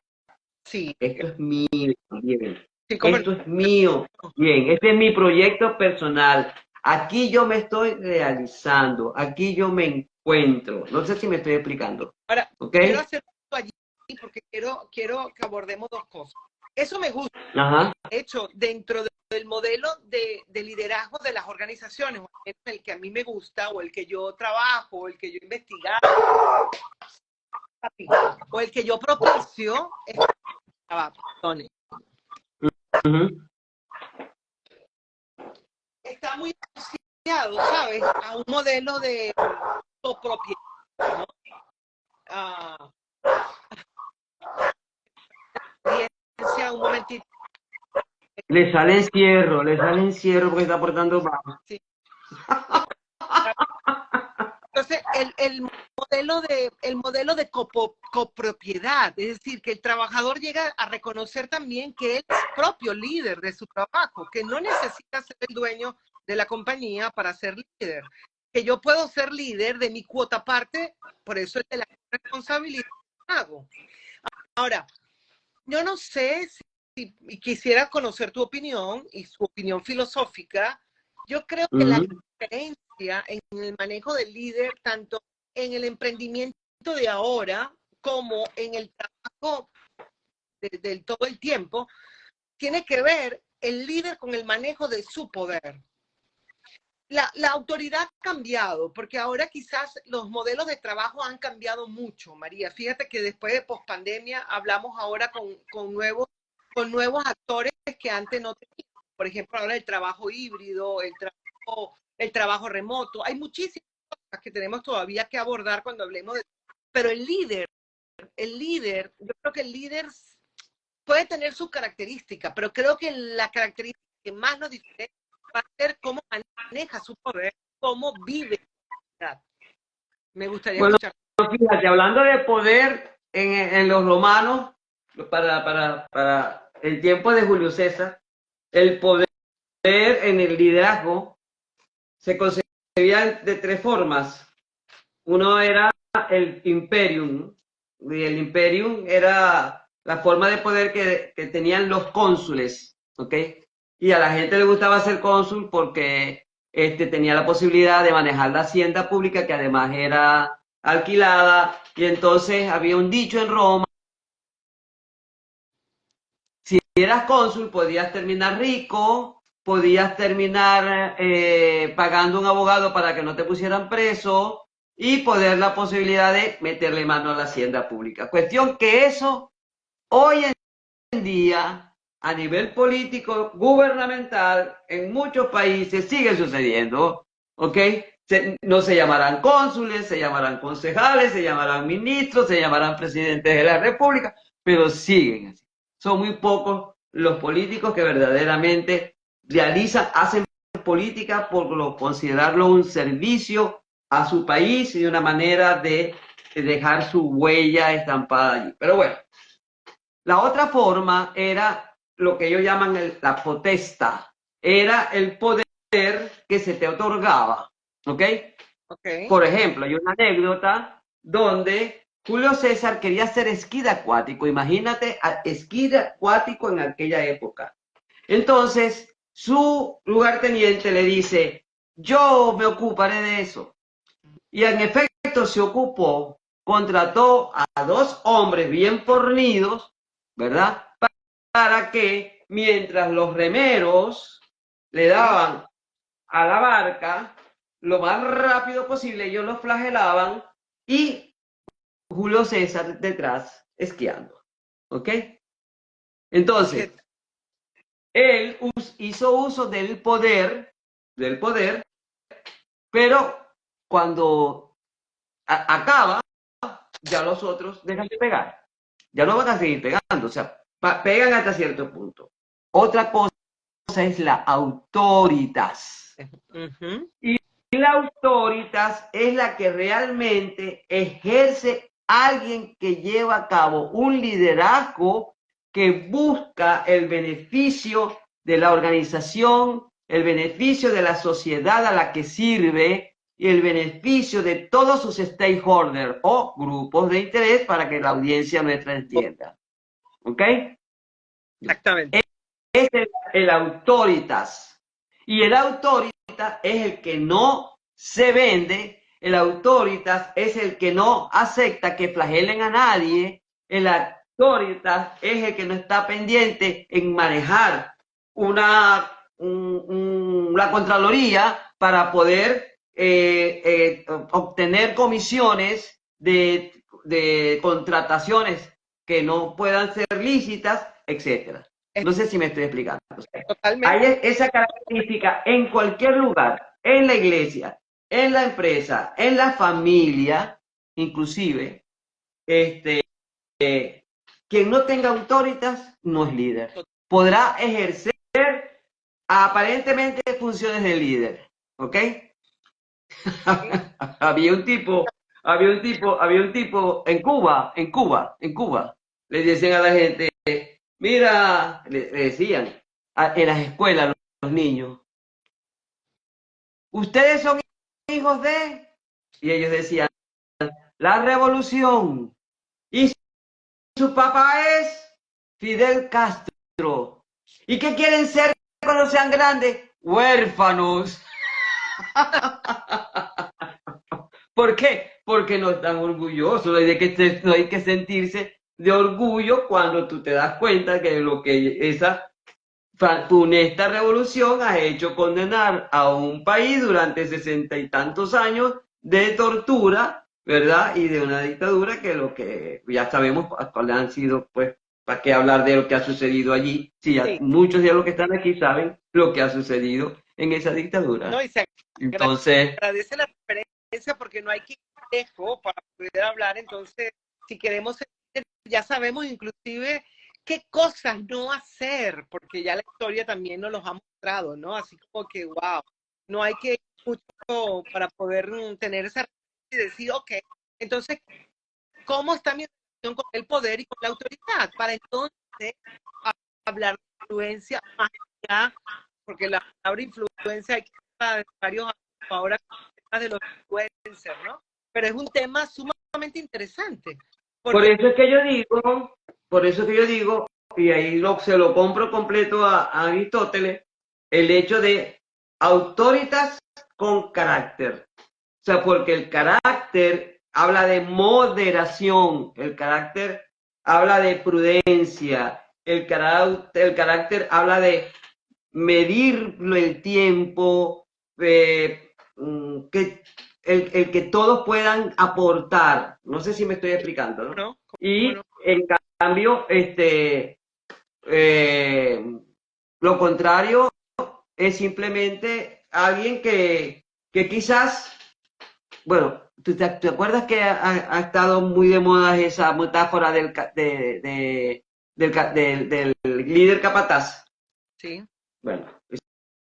Sí, Esto es mío, bien. sí, cómo no. Esto es mío, bien. Este es mi proyecto personal. Aquí yo me estoy realizando. Aquí yo me encuentro. No sé si me estoy explicando. Ahora, ¿Ok? quiero hacer esto allí porque quiero que abordemos 2 cosas. Eso me gusta. Ajá. De hecho, dentro del modelo de liderazgo de las organizaciones, el que a mí me gusta, o el que yo trabajo, o el que yo he investigado, o el que yo propicio, es está muy asociado, ¿sabes?, a un modelo de copropiedad, ¿no? Un momentito. Le sale encierro porque está portando bajo. Sí. Entonces, el modelo de copropiedad, es decir, que el trabajador llega a reconocer también que él es propio líder de su trabajo, que no necesita ser el dueño de la compañía para ser líder, que yo puedo ser líder de mi cuota parte, por eso es de la responsabilidad que hago. Ahora, yo no sé si quisiera conocer tu opinión y su opinión filosófica. Yo creo que la diferencia en el manejo del líder, tanto en el emprendimiento de ahora como en el trabajo del todo el tiempo, tiene que ver el líder con el manejo de su poder. La autoridad ha cambiado, porque ahora quizás los modelos de trabajo han cambiado mucho, María. Fíjate que después de pospandemia hablamos ahora con nuevos actores que antes no teníamos. Por ejemplo, ahora el trabajo híbrido, el trabajo remoto. Hay muchísimas cosas que tenemos todavía que abordar cuando hablemos de... Pero el líder, yo creo que el líder puede tener sus características, pero creo que la característica que más nos diferencia va a ser cómo maneja su poder, cómo vive. Me gustaría Bueno, escuchar. fíjate, hablando de poder en los romanos, para el tiempo de Julio César, el poder en el liderazgo se concebía de tres formas. Uno era el imperium, y el imperium era la forma de poder que tenían los cónsules, ¿ok? Y a la gente le gustaba ser cónsul porque tenía la posibilidad de manejar la hacienda pública, que además era alquilada, y entonces había un dicho en Roma: si eras cónsul podías terminar rico, podías terminar pagando un abogado para que no te pusieran preso y poder la posibilidad de meterle mano a la hacienda pública. Cuestión que eso hoy en día, a nivel político, gubernamental, en muchos países sigue sucediendo, ¿ok? No se llamarán cónsules, se llamarán concejales, se llamarán ministros, se llamarán presidentes de la República, pero siguen así. Son muy pocos los políticos que verdaderamente hacen política por considerarlo un servicio a su país y una manera de dejar su huella estampada allí. Pero bueno, la otra forma era lo que ellos llaman la potestad. Era el poder que se te otorgaba, ¿ok? Okay. Por ejemplo, hay una anécdota donde Julio César quería ser esquí acuático. Imagínate, esquí acuático en aquella época. Entonces, su lugarteniente le dice: yo me ocuparé de eso. Y en efecto se ocupó, contrató a dos hombres bien fornidos, ¿verdad? Para que mientras los remeros le daban a la barca lo más rápido posible, ellos los flagelaban y Julio César detrás esquiando. ¿Ok? Entonces, él hizo uso del poder, pero cuando acaba, ya los otros dejan de pegar. Ya no van a seguir pegando, o sea, pegan hasta cierto punto. Otra cosa es la autoritas. Y la autoritas es la que realmente ejerce alguien que lleva a cabo un liderazgo que busca el beneficio de la organización, el beneficio de la sociedad a la que sirve y el beneficio de todos sus stakeholders o grupos de interés, para que la audiencia nuestra entienda. ¿Ok? Exactamente. Es el autoritas. Y el autoritas es el que no se vende, el autoritas es el que no acepta que flagelen a nadie, el autoritas es el que no está pendiente en manejar la Contraloría para poder obtener comisiones de contrataciones que no puedan ser lícitas, etcétera. No sé si me estoy explicando. Totalmente. Hay esa característica en cualquier lugar, en la iglesia, en la empresa, en la familia, inclusive, quien no tenga autoritas no es líder. Podrá ejercer aparentemente funciones de líder, ¿ok? había un tipo en Cuba, le decían a la gente: mira, le decían en las escuelas los niños, ustedes son hijos de, y ellos decían, la revolución, y su papá es Fidel Castro. ¿Y qué quieren ser cuando sean grandes? Huérfanos. ¿Por qué? Porque no están orgullosos. No hay que sentirse de orgullo cuando tú te das cuenta que lo que esa funesta revolución ha hecho condenar a un país durante 60 y tantos años de tortura, ¿verdad? Y de una dictadura que lo que ya sabemos cuáles han sido, pues, ¿para qué hablar de lo que ha sucedido allí? Sí, Sí. muchos de los que están aquí saben lo que ha sucedido en esa dictadura. No, y se Entonces, agradece la referencia porque no hay que ir lejos para poder hablar. Entonces, si queremos, ya sabemos inclusive qué cosas no hacer, porque ya la historia también nos los ha mostrado, ¿no? Así como que, wow, no hay que ir mucho para poder tener esa y decir, ok, entonces, ¿cómo está mi relación con el poder y con la autoridad? Para entonces hablar de influencia más allá, porque la palabra influencia hay que usar en varios ahora de los influencers, ¿no? Pero es un tema sumamente interesante. Por Porque eso es que yo digo, por eso es que yo digo, y ahí se lo compro completo a Aristóteles, el hecho de autoritas con carácter. O sea, porque el carácter habla de moderación, el carácter habla de prudencia, el carácter habla de medir el tiempo, que el que todos puedan aportar. No sé si me estoy explicando, ¿no? ¿no? Y ¿Cómo no? en cambio, lo contrario es simplemente alguien que quizás, bueno, ¿te acuerdas que ha estado muy de moda esa metáfora del líder capataz? Sí, Bueno, esa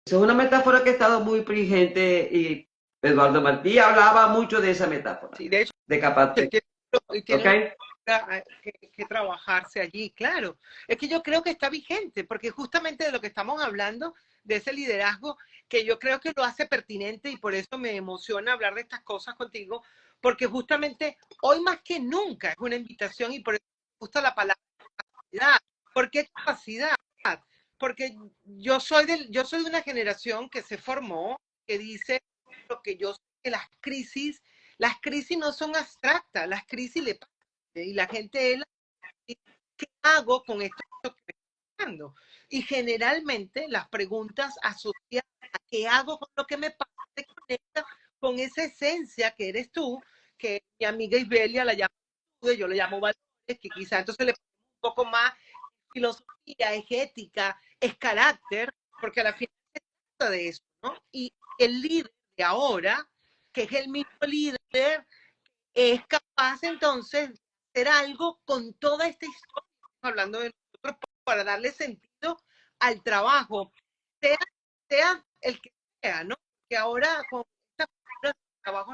es una metáfora que ha estado muy vigente y Eduardo Martí hablaba mucho de esa metáfora, sí, de hecho, de capataz, él tiene, ¿ok? que trabajarse allí, claro. Es que yo creo que está vigente, porque justamente de lo que estamos hablando, de ese liderazgo, que yo creo que lo hace pertinente y por eso me emociona hablar de estas cosas contigo, porque justamente hoy más que nunca es una invitación y por eso me gusta la palabra capacidad. ¿Por qué capacidad? Porque yo soy de una generación que se formó, que dice lo que yo sé, que las crisis no son abstractas, las crisis le pasan y la gente es ¿qué hago con esto que me está pasando? Y generalmente las preguntas asociadas a qué hago con lo que me pasa se conecta con esa esencia que eres tú, que mi amiga Isbelia la llama, yo le llamo valores, que quizá entonces le ponemos un poco más filosofía, es ética, es carácter, porque a la final se trata de eso, ¿no? Y el líder de ahora, que es el mismo líder, es capaz entonces de hacer algo con toda esta historia, hablando de nosotros, para darle sentido al trabajo, sea, sea el que sea, ¿no? Que ahora con esta trabajo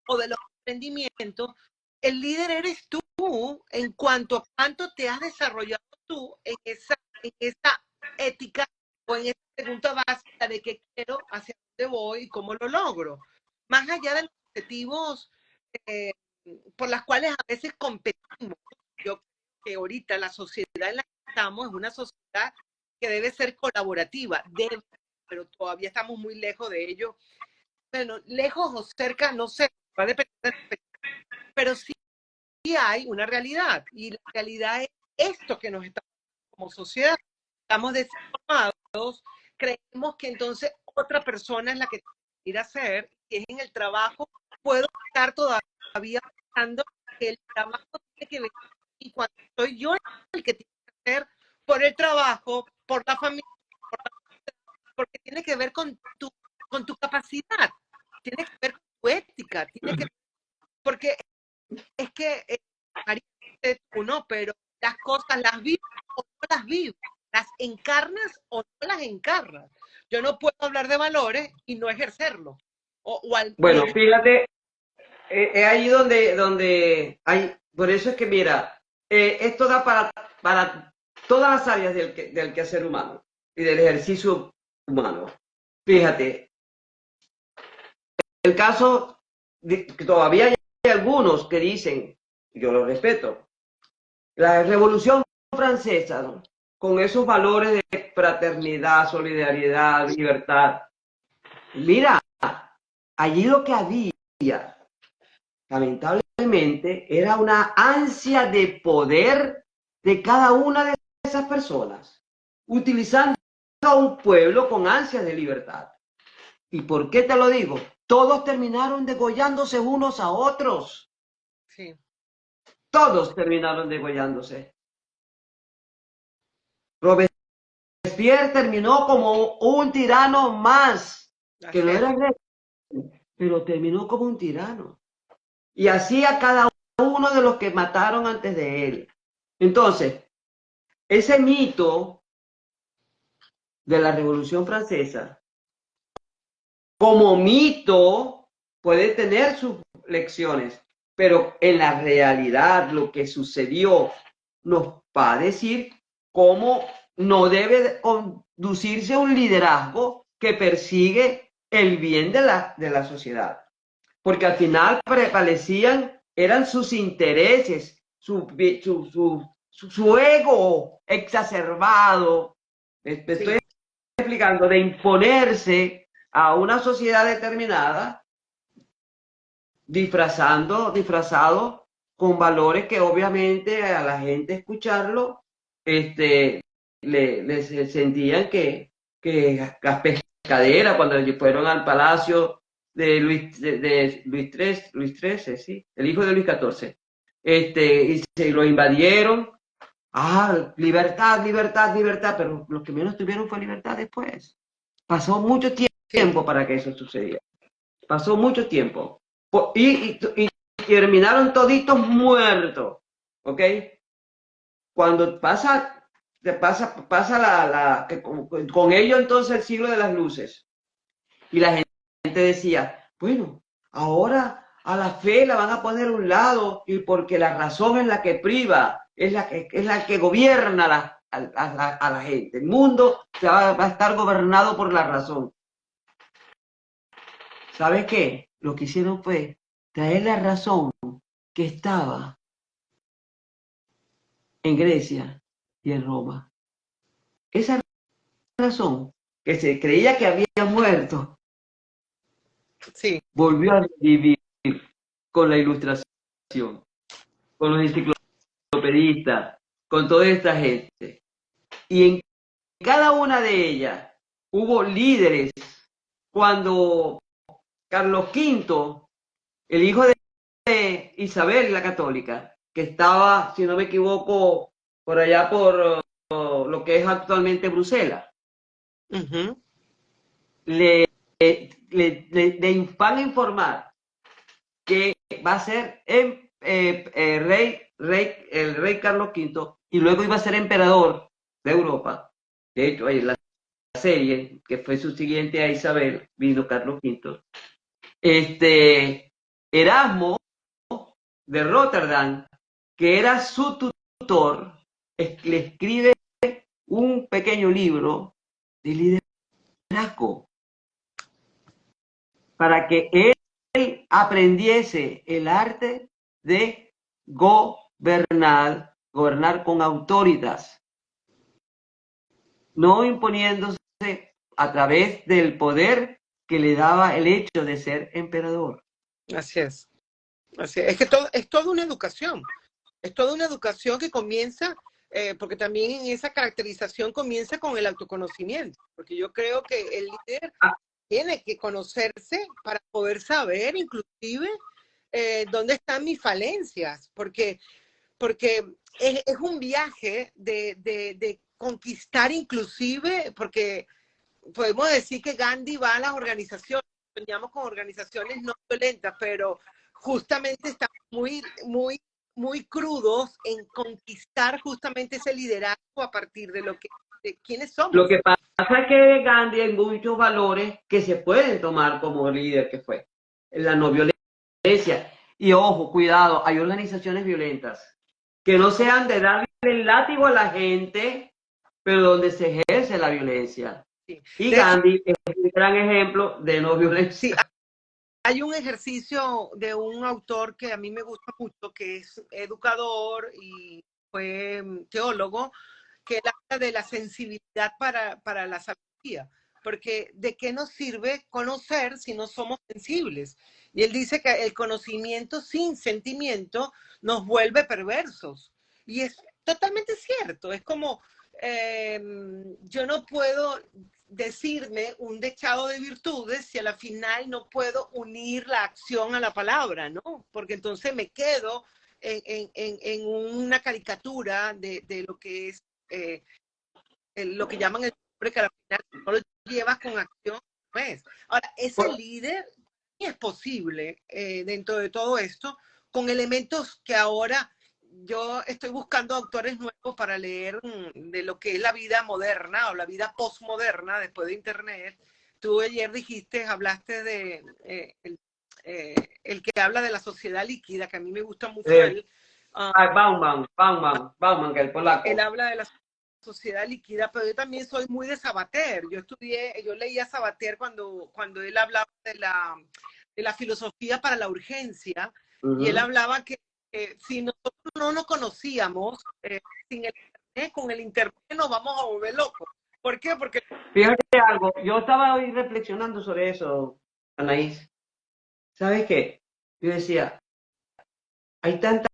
o de los emprendimientos, el líder eres tú en cuanto a cuánto te has desarrollado tú en esa ética o en esa pregunta básica de qué quiero, hacia dónde voy y cómo lo logro. Más allá de los objetivos eh, por las cuales a veces competimos. Yo creo que ahorita la sociedad en la que estamos es una sociedad que debe ser colaborativa, pero todavía estamos muy lejos de ello. Bueno, lejos o cerca, no sé, va a depender, pero sí hay una realidad y la realidad es esto que nos está como sociedad. Estamos desinformados, creemos que entonces otra persona es la que tiene que ir a hacer, y es en el trabajo, puedo estar todavía pensando que el trabajo tiene que venir y cuando soy yo el que tiene que hacer por el trabajo, por la familia, porque tiene que ver con tu capacidad, tiene que ver con tu ética, tiene que, porque es que, María, tú no, pero las cosas las vives o no las vives, las encarnas o no las encarnas. Yo no puedo hablar de valores y no ejercerlo. Bueno, fíjate, es ahí donde hay, por eso es que mira, esto da para todas las áreas del quehacer humano y del ejercicio humano. Fíjate, el caso, que todavía hay algunos que dicen, yo lo respeto, la Revolución Francesa, ¿no? Con esos valores de fraternidad, solidaridad, libertad. Mira, allí lo que había, lamentablemente, era una ansia de poder de cada una de esas personas, utilizando a un pueblo con ansias de libertad. ¿Y por qué te lo digo? Todos terminaron degollándose unos a otros. Sí, Todos terminaron degollándose. Robespierre terminó como un tirano más, que no era rey, pero terminó como un tirano. Y así a cada uno de los que mataron antes de él. Entonces, ese mito de la Revolución Francesa, como mito, puede tener sus lecciones, pero en la realidad lo que sucedió nos va a decir cómo no debe conducirse un liderazgo que persigue el bien de la sociedad. Porque al final prevalecían, eran sus intereses, su ego exacerbado. Estoy Sí, explicando, de imponerse a una sociedad determinada, disfrazado con valores que obviamente a la gente escucharlo, le sentían que las pescaderas, cuando fueron al palacio de Luis XIII, ¿sí? El hijo de Luis XIV, y se lo invadieron. Ah, libertad, libertad, libertad, pero los que menos tuvieron fue libertad después. Pasó mucho sí, tiempo para que eso sucediera. Pasó mucho tiempo. Y terminaron toditos muertos. ¿Ok? Cuando pasa con ello entonces el siglo de las luces. Y la gente decía, bueno, ahora a la fe la van a poner a un lado y porque la razón es la que priva, es la que gobierna a la gente. El mundo va a estar gobernado por la razón. ¿Sabes qué? Lo que hicieron fue traer la razón que estaba en Grecia y en Roma. Esa razón que se creía que había muerto sí, volvió a vivir con la ilustración, con los enciclopedistas, con toda esta gente. Y en cada una de ellas hubo líderes. Cuando Carlos V, el hijo de Isabel la Católica, que estaba, si no me equivoco, por allá por lo que es actualmente Bruselas, ujú, le, van a informar que va a ser el rey Carlos V y luego iba a ser emperador de Europa. De hecho, en la serie, que fue su siguiente a Isabel, vino Carlos V. Erasmo de Rotterdam, que era su tutor, le escribe un pequeño libro de liderazgo para que él aprendiese el arte de gobernar con autoridad, no imponiéndose a través del poder que le daba el hecho de ser emperador. así es. Así es que es toda una educación. Es toda una educación que comienza, porque también en esa caracterización comienza con el autoconocimiento, porque yo creo que el líder Ah, tiene que conocerse para poder saber inclusive dónde están mis falencias, porque es un viaje de conquistar inclusive, porque podemos decir que Gandhi va a las organizaciones, soñamos con organizaciones no violentas, pero justamente estamos muy crudos en conquistar justamente ese liderazgo a partir de quiénes lo somos. que pasa es que Gandhi hay muchos valores que se pueden tomar como líder que fue. La no violencia. Y ojo, cuidado, hay organizaciones violentas que no sean de darle el látigo a la gente, pero donde se ejerce la violencia. Sí. Y De hecho, Gandhi es un gran ejemplo de no sí, violencia. hay un ejercicio de un autor que a mí me gusta mucho, que es educador y fue teólogo, que él habla de la sensibilidad para la sabiduría, porque ¿de qué nos sirve conocer si no somos sensibles? Y él dice que el conocimiento sin sentimiento nos vuelve perversos. Y es totalmente cierto, es como yo no puedo decirme un dechado de virtudes si a la final no puedo unir la acción a la palabra, ¿no? Porque entonces me quedo en una caricatura de lo que es lo que llaman el hombre que al final no lo llevas con acción, pues. Ahora, ese líder es posible dentro de todo esto con elementos que ahora yo estoy buscando autores nuevos para leer de lo que es la vida moderna o la vida postmoderna después de Internet. Tú ayer dijiste, hablaste de el que habla de la sociedad líquida, que a mí me gusta mucho él. Bauman, que es el Él polaco. habla de la sociedad líquida, pero yo también soy muy de Sabater. Yo leía Sabater cuando él hablaba de la filosofía para la urgencia, y él hablaba que si nosotros no nos conocíamos, sin el internet, con el internet nos vamos a volver locos. ¿Por qué? Porque Fíjate algo, yo estaba hoy reflexionando sobre eso, Anaís. ¿Sabes qué? Yo decía, hay tantas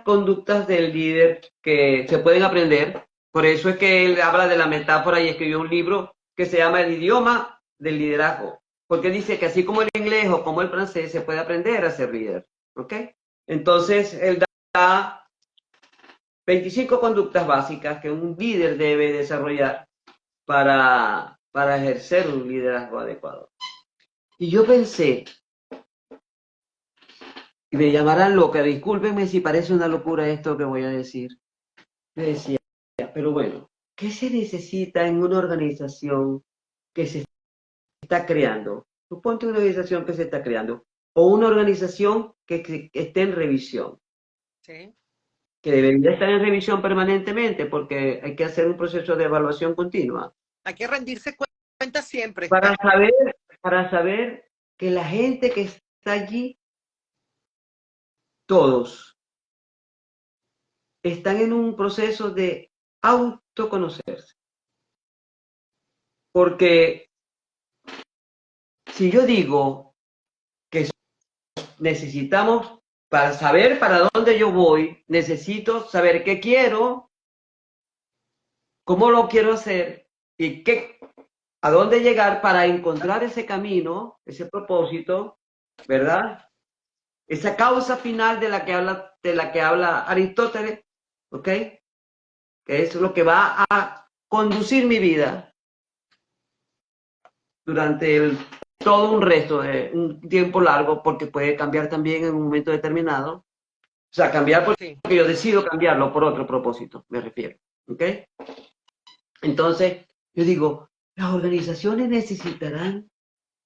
conductas del líder que se pueden aprender. Por eso es que él habla de la metáfora y escribió un libro que se llama El idioma del liderazgo. Porque dice que así como el inglés o como el francés se puede aprender a ser líder. ¿Ok? Entonces, él da 25 conductas básicas que un líder debe desarrollar para ejercer un liderazgo adecuado. Y yo pensé, y me llamarán loca, discúlpenme si parece una locura esto que voy a decir. Me decía, pero bueno, ¿qué se necesita en una organización que se está creando? Suponte una organización que se está creando, o una organización que esté en revisión, sí, que debería estar en revisión permanentemente porque hay que hacer un proceso de evaluación continua hay que rendirse cuenta siempre. para saber, para saber que la gente que está allí, todos, están en un proceso de autoconocerse. Porque si yo digo que necesitamos, para saber para dónde yo voy, necesito saber qué quiero, cómo lo quiero hacer y a dónde llegar para encontrar ese camino, ese propósito, ¿verdad? Esa causa final de la que habla Aristóteles, ¿ok? Que es lo que va a conducir mi vida durante todo un resto de un tiempo largo, porque puede cambiar también en un momento determinado. O sea, cambiar porque Sí. yo decido cambiarlo por otro propósito, me refiero. ¿Ok? Entonces, yo digo, las organizaciones necesitarán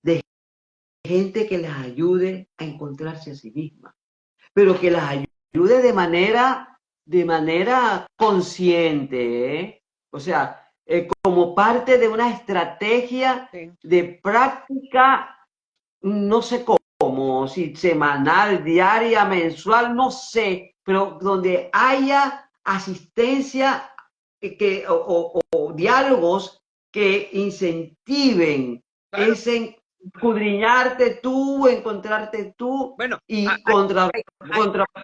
de gente que las ayude a encontrarse a sí mismas, pero que las ayude de manera consciente, ¿eh? O sea, como parte de una estrategia Sí. de práctica, no sé cómo, si semanal, diaria, mensual, no sé, pero donde haya asistencia o diálogos que incentiven Claro. ese escudriñarte tú, encontrarte tú Bueno, y hay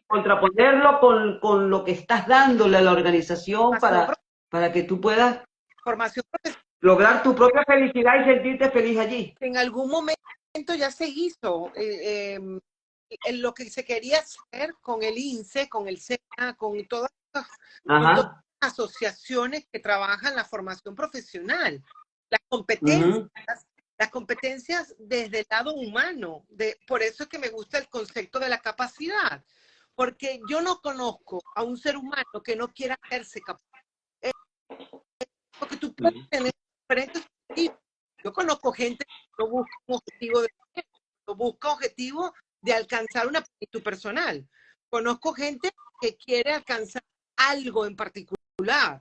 contraponerlo con lo que estás dándole a la organización formación, para que tú puedas formación profesional. lograr tu propia felicidad y sentirte feliz allí. En algún momento ya se hizo en lo que se quería hacer con el INSE, con el SENA, con todas Ajá. las asociaciones que trabajan la formación profesional, las competencias, Uh-huh. las competencias desde el lado humano. Por eso es que me gusta el concepto de la capacidad, porque yo no conozco a un ser humano que no quiera hacerse capaz, porque tú puedes tener diferentes objetivos. Yo conozco gente que no busca un objetivo de no busca objetivo de alcanzar una plenitud personal. Conozco gente que quiere alcanzar algo en particular.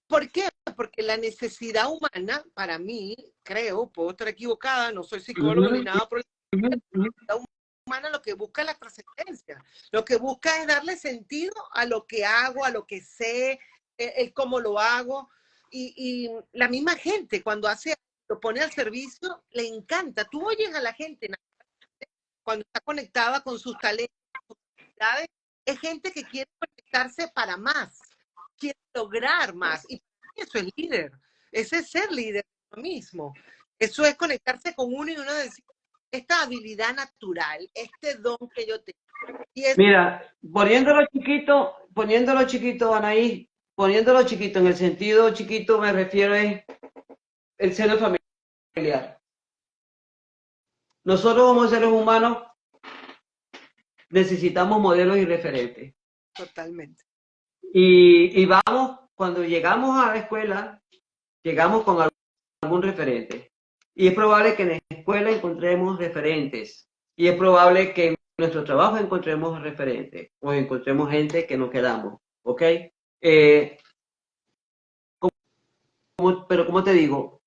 ¿Por qué? Porque la necesidad humana, para mí, creo, puedo estar equivocada, no soy psicólogo ni Uh-huh. nada, pero la Uh-huh. necesidad humana lo que busca es la trascendencia. Lo que busca es darle sentido a lo que hago, a lo que sé, el cómo lo hago. Y la misma gente, cuando lo pone al servicio, le encanta. Tú oyes a la gente cuando está conectada con sus talentos, sus habilidades, es gente que quiere conectarse para más, quiere lograr más. Y eso es líder. Ese es ser líder de uno mismo. Eso es conectarse con uno y uno decir, esta habilidad natural, este don que yo tengo. Y es, Mira, poniéndolo chiquito, Anaí, poniéndolo chiquito, en el sentido chiquito me refiero es el seno familiar. Nosotros como seres humanos necesitamos modelos y referentes. Totalmente. Y vamos, cuando llegamos a la escuela, llegamos con algún referente. Y es probable que en la escuela encontremos referentes. Y es probable que en nuestro trabajo encontremos referentes o encontremos gente que nos quedamos. ¿Ok? Eh, pero como te digo,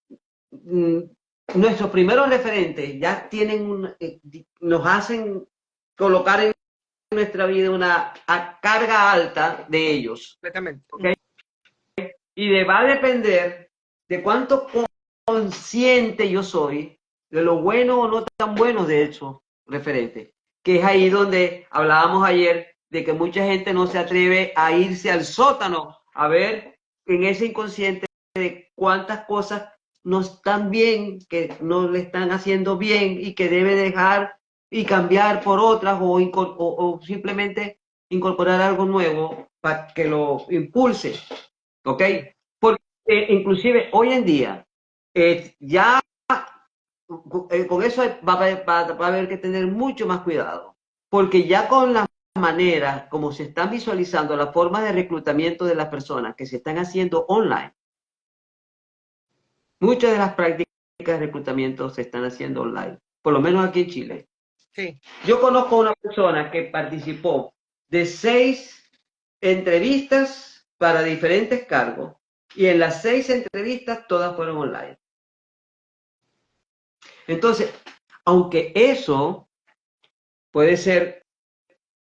nuestros primeros referentes ya tienen nos hacen colocar en nuestra vida una carga alta de ellos. Completamente. ¿Okay? Y va a depender de cuánto consciente yo soy de lo bueno o no tan bueno de esos referentes. Que es ahí donde hablábamos ayer de que mucha gente no se atreve a irse al sótano a ver en ese inconsciente de cuántas cosas no están bien, que no le están haciendo bien y que debe dejar y cambiar por otras o simplemente incorporar algo nuevo para que lo impulse. ¿Ok? Porque inclusive hoy en día ya con eso va a haber que tener mucho más cuidado, porque ya con las maneras como se están visualizando las formas de reclutamiento de las personas que se están haciendo online, muchas de las prácticas de reclutamiento se están haciendo online, por lo menos aquí en Chile. Sí. Yo conozco a una persona que participó de 6 entrevistas para diferentes cargos y en las 6 entrevistas todas fueron online. Entonces, aunque eso puede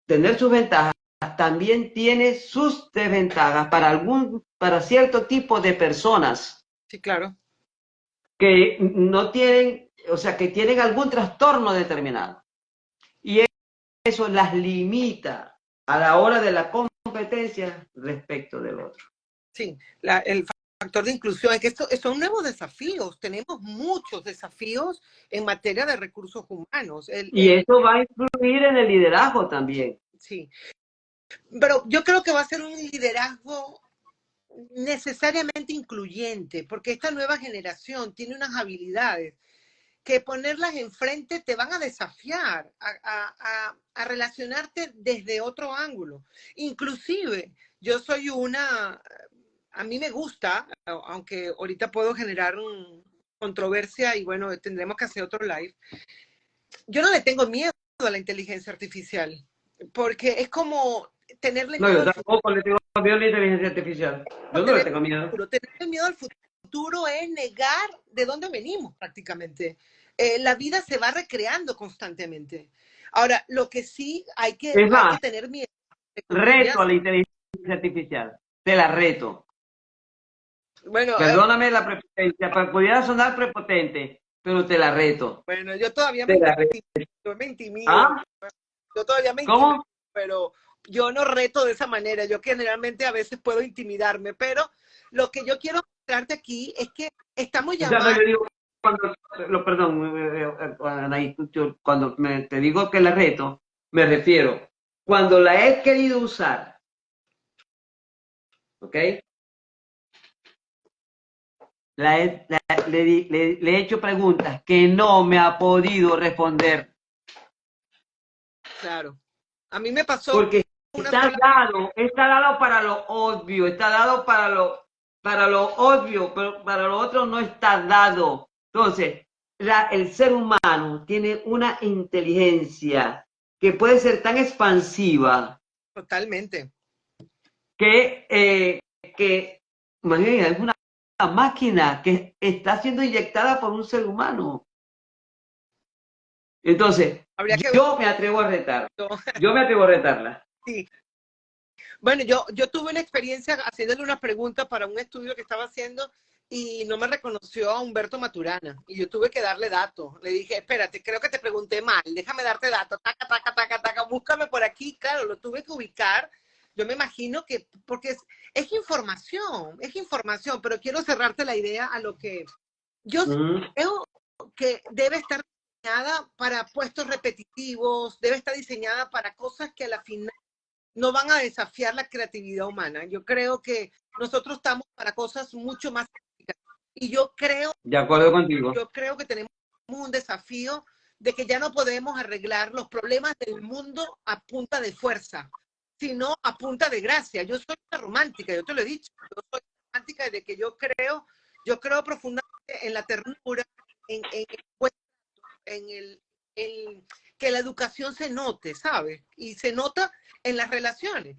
tener sus ventajas, también tiene sus desventajas para cierto tipo de personas. Sí, claro. Que no tienen, o sea, que tienen algún trastorno determinado. Y eso las limita a la hora de la competencia respecto del otro. Sí, el factor de inclusión es que son nuevos desafíos. Tenemos muchos desafíos en materia de recursos humanos. Y eso va a influir en el liderazgo también. Sí, pero yo creo que va a ser un liderazgo necesariamente incluyente, porque esta nueva generación tiene unas habilidades que ponerlas enfrente te van a desafiar a relacionarte desde otro ángulo. Inclusive, yo soy a mí me gusta, aunque ahorita puedo generar controversia y bueno, tendremos que hacer otro live. Yo no le tengo miedo a la inteligencia artificial, porque es como tenerle No, miedo yo al futuro. tampoco le tengo miedo a la inteligencia artificial. Yo no le tengo miedo. Tenerle miedo al futuro es negar de dónde venimos prácticamente. La vida se va recreando constantemente. Ahora, lo que sí hay que tener miedo. Reto a la inteligencia artificial. Te la reto. Bueno, perdóname la prepotencia, pudiera sonar prepotente, pero te la reto. Bueno, yo todavía me intimido. ¿Ah? Yo todavía me intimido. ¿Cómo? Pero yo no reto de esa manera. Yo generalmente a veces puedo intimidarme, pero lo que yo quiero mostrarte aquí es que estamos llamados. Yo digo, Anaí, cuando te digo que la reto, me refiero, cuando la he querido usar, ¿ok? Le he hecho preguntas que no me ha podido responder. Claro. A mí me pasó. Porque está dado para lo obvio, está dado para lo obvio, pero para lo otro no está dado. Entonces, el ser humano tiene una inteligencia que puede ser tan expansiva. Totalmente. Que imagínate, es una máquina que está siendo inyectada por un ser humano. Entonces, yo me atrevo a retar. Yo me atrevo a retarla. Sí. Bueno, yo tuve una experiencia haciéndole una pregunta para un estudio que estaba haciendo y no me reconoció a Humberto Maturana y yo tuve que darle datos. Le dije, espérate, creo que te pregunté mal, déjame darte datos, taca, taca, taca, taca, búscame por aquí. Claro, lo tuve que ubicar. Yo me imagino que, porque es información, pero quiero cerrarte la idea a lo que yo creo que debe estar diseñada para puestos repetitivos, debe estar diseñada para cosas que a la final no van a desafiar la creatividad humana. Yo creo que nosotros estamos para cosas mucho más prácticas. Y yo creo, de acuerdo contigo. Yo creo que tenemos un desafío de que ya no podemos arreglar los problemas del mundo a punta de fuerza. sino a punta de gracia. Yo soy una romántica, yo te lo he dicho, yo soy romántica desde que yo creo profundamente en la ternura, en que la educación se note, ¿sabes? Y se nota en las relaciones.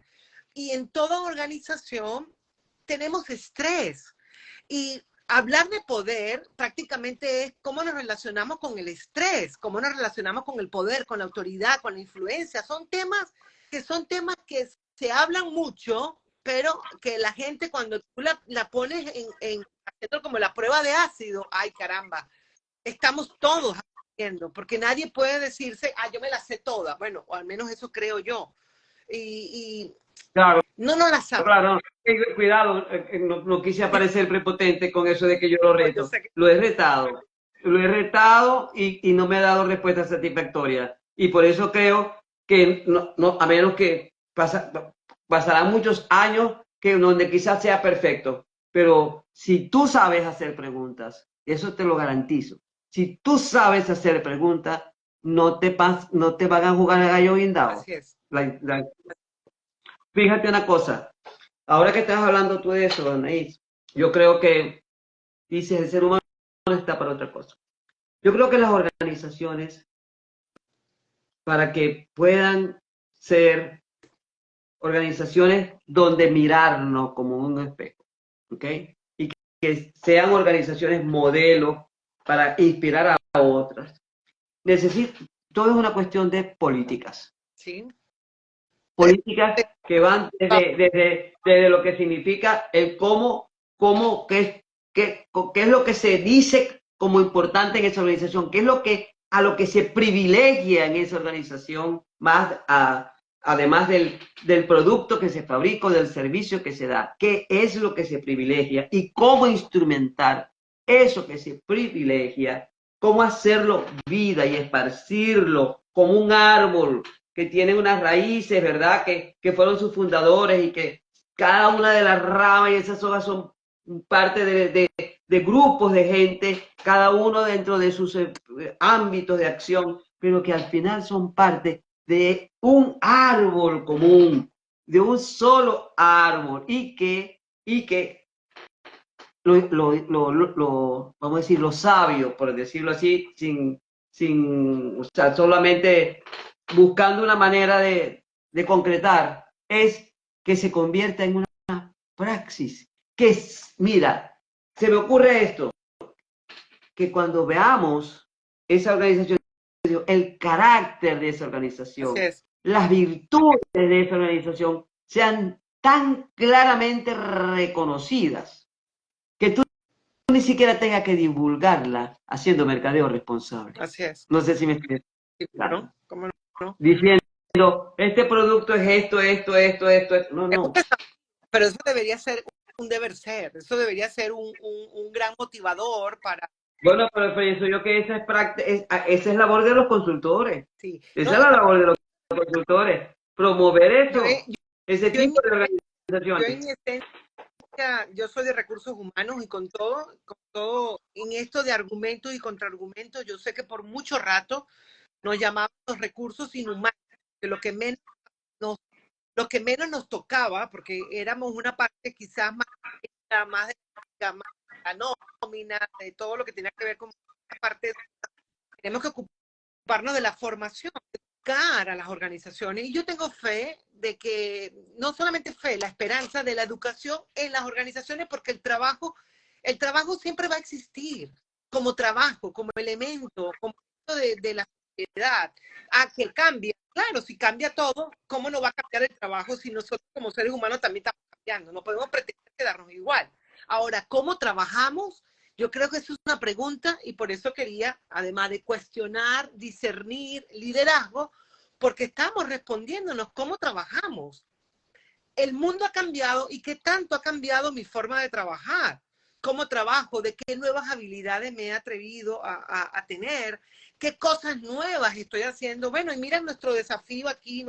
Y en toda organización tenemos estrés. Y hablar de poder prácticamente es cómo nos relacionamos con el estrés, cómo nos relacionamos con el poder, con la autoridad, con la influencia. Son temas que se hablan mucho, pero que la gente cuando tú la pones haciendo como la prueba de ácido, ay caramba, estamos todos haciendo, porque nadie puede decirse, yo me la sé toda. Bueno, o al menos eso creo yo. Y Claro, no la sabe. claro, no. Cuidado, no quise aparecer prepotente con eso de que yo lo Yo reto. sé que Lo he retado y no me ha dado respuesta satisfactoria. Y por eso creo que, a menos que pasarán muchos años donde quizás sea perfecto. Pero si tú sabes hacer preguntas, eso te lo garantizo. Si tú sabes hacer preguntas, no te van a jugar a gallo guindado. así es. Fíjate una cosa. Ahora que estás hablando tú de eso, Anaís, yo creo que dices el ser humano está para otra cosa. Yo creo que las organizaciones, para que puedan ser organizaciones donde mirarnos como un espejo, ¿ok? Y que sean organizaciones modelos para inspirar a otras. Todo es una cuestión de políticas. Sí. Políticas que van desde lo que significa el qué es lo que se dice como importante en esa organización, qué es a lo que se privilegia en esa organización, además del producto que se fabrica, del servicio que se da, qué es lo que se privilegia y cómo instrumentar eso que se privilegia, cómo hacerlo vida y esparcirlo como un árbol que tienen unas raíces, ¿verdad? Que fueron sus fundadores y que cada una de las ramas y esas hojas son parte de grupos de gente, cada uno dentro de sus ámbitos de acción, pero que al final son parte de un árbol común, de un solo árbol y que vamos a decir, lo sabio, por decirlo así, o sea, solamente buscando una manera de concretar, es que se convierta en una praxis. Mira, se me ocurre esto, que cuando veamos esa organización, el carácter de esa organización, las virtudes de esa organización sean tan claramente reconocidas que tú ni siquiera tengas que divulgarla haciendo mercadeo responsable. Así es. No sé si me explico. Claro. ¿Cómo no? Diciendo, este producto es esto. No. Pero eso debería ser un deber ser, eso debería ser un gran motivador para... Bueno, pero pienso yo que esa es labor de los consultores. Sí. Esa es la labor de los consultores. Promover eso, ese tipo de organizaciones. Yo en mi esencia, yo soy de recursos humanos y con todo, en esto de argumentos y contraargumentos, yo sé que por mucho rato nos llamamos recursos inhumanos, que lo que menos nos tocaba, porque éramos una parte quizás más de la nómina, de todo lo que tenía que ver con esa parte, tenemos que ocuparnos de la formación, educar a las organizaciones. Y yo tengo fe de que, no solamente fe, la esperanza de la educación en las organizaciones, porque el trabajo siempre va a existir como trabajo, como elemento, como de la sociedad, a que cambie. Claro, si cambia todo, ¿cómo no va a cambiar el trabajo si nosotros como seres humanos también estamos cambiando? No podemos pretender quedarnos igual. Ahora, ¿cómo trabajamos? Yo creo que eso es una pregunta y por eso quería, además de cuestionar, discernir, liderazgo, porque estamos respondiéndonos cómo trabajamos. El mundo ha cambiado y qué tanto ha cambiado mi forma de trabajar. ¿Cómo trabajo? ¿De qué nuevas habilidades me he atrevido a tener? ¿Qué cosas nuevas estoy haciendo? Bueno, y mira nuestro desafío aquí,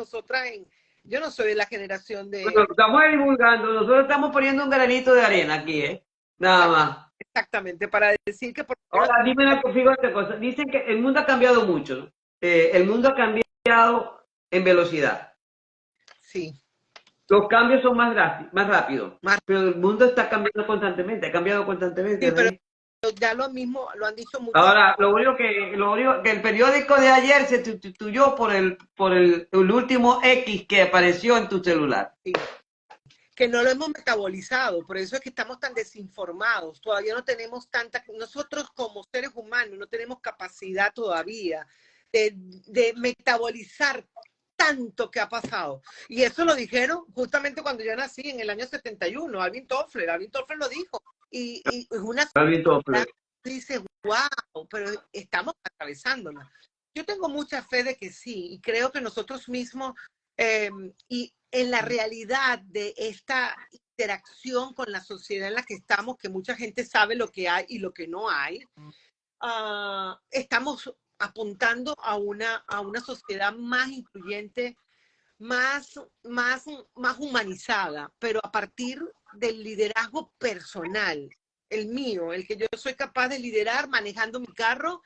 yo no soy de la generación de... Bueno, estamos divulgando, nosotros estamos poniendo un granito de arena aquí, nada más. Exactamente, para decir que... Ahora, dime otra cosa. Dicen que el mundo ha cambiado mucho, ¿no? El mundo ha cambiado en velocidad. Sí. Los cambios son más rápidos, Más, pero el mundo está cambiando constantemente, ha cambiado constantemente. sí, pero Anaí. ya lo mismo lo han dicho muchos. Ahora, lo único que el periódico de ayer se sustituyó por el último X que apareció en tu celular. Sí, que no lo hemos metabolizado, por eso es que estamos tan desinformados, todavía no tenemos nosotros como seres humanos no tenemos capacidad todavía de metabolizar tanto que ha pasado. Y eso lo dijeron justamente cuando yo nací en el año 71, Alvin Toffler lo dijo. Y es una Alvin sociedad Toffler. que dice, wow, pero estamos atravesándola. Yo tengo mucha fe de que sí, y creo que nosotros mismos, y en la realidad de esta interacción con la sociedad en la que estamos, que mucha gente sabe lo que hay y lo que no hay, estamos apuntando a una sociedad más incluyente, más humanizada, pero a partir del liderazgo personal, el mío, el que yo soy capaz de liderar manejando mi carro,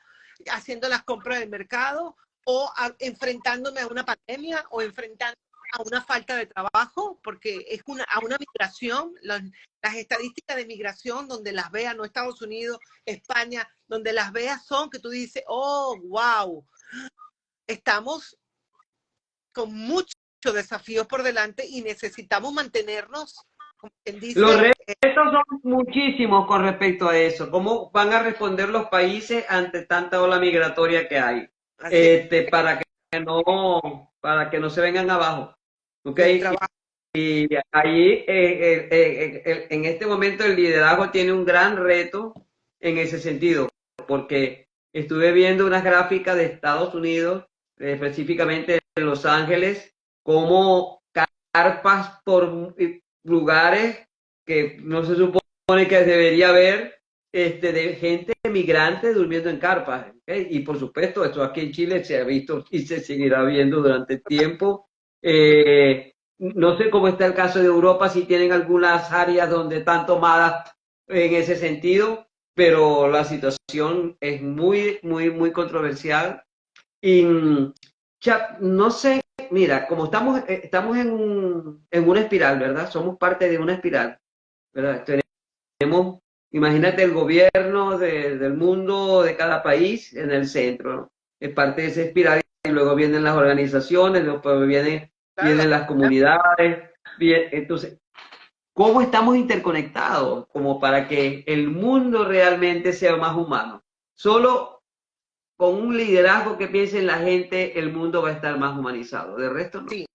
haciendo las compras del mercado o enfrentándome a una pandemia o enfrentando a una falta de trabajo, porque es a una migración, las estadísticas de migración donde las veas, no Estados Unidos, España, donde las veas son que tú dices, oh, wow, estamos con muchos desafíos por delante y necesitamos mantenernos, como quien Los dice, retos son muchísimos con respecto a eso. ¿Cómo van a responder los países ante tanta ola migratoria que hay? así, Para que no se vengan abajo. ¿Ok? del trabajo. Y ahí, en este momento, el liderazgo tiene un gran reto en ese sentido, porque estuve viendo unas gráficas de Estados Unidos, específicamente de Los Ángeles, como carpas por lugares que no se supone que debería haber, de gente migrante durmiendo en carpas. ¿Okay? Y por supuesto, esto aquí en Chile se ha visto y se seguirá viendo durante tiempo. No sé cómo está el caso de Europa, si tienen algunas áreas donde están tomadas en ese sentido, pero la situación es muy, muy, muy controversial. Y no sé, mira, como estamos en una espiral, ¿verdad? Somos parte de una espiral, ¿verdad? Tenemos, imagínate el gobierno del mundo, de cada país en el centro, ¿no? Es parte de esa espiral y luego vienen las organizaciones, después vienen las comunidades. Entonces, ¿cómo estamos interconectados como para que el mundo realmente sea más humano? Solo con un liderazgo que piense en la gente, el mundo va a estar más humanizado. De resto, no. Sí.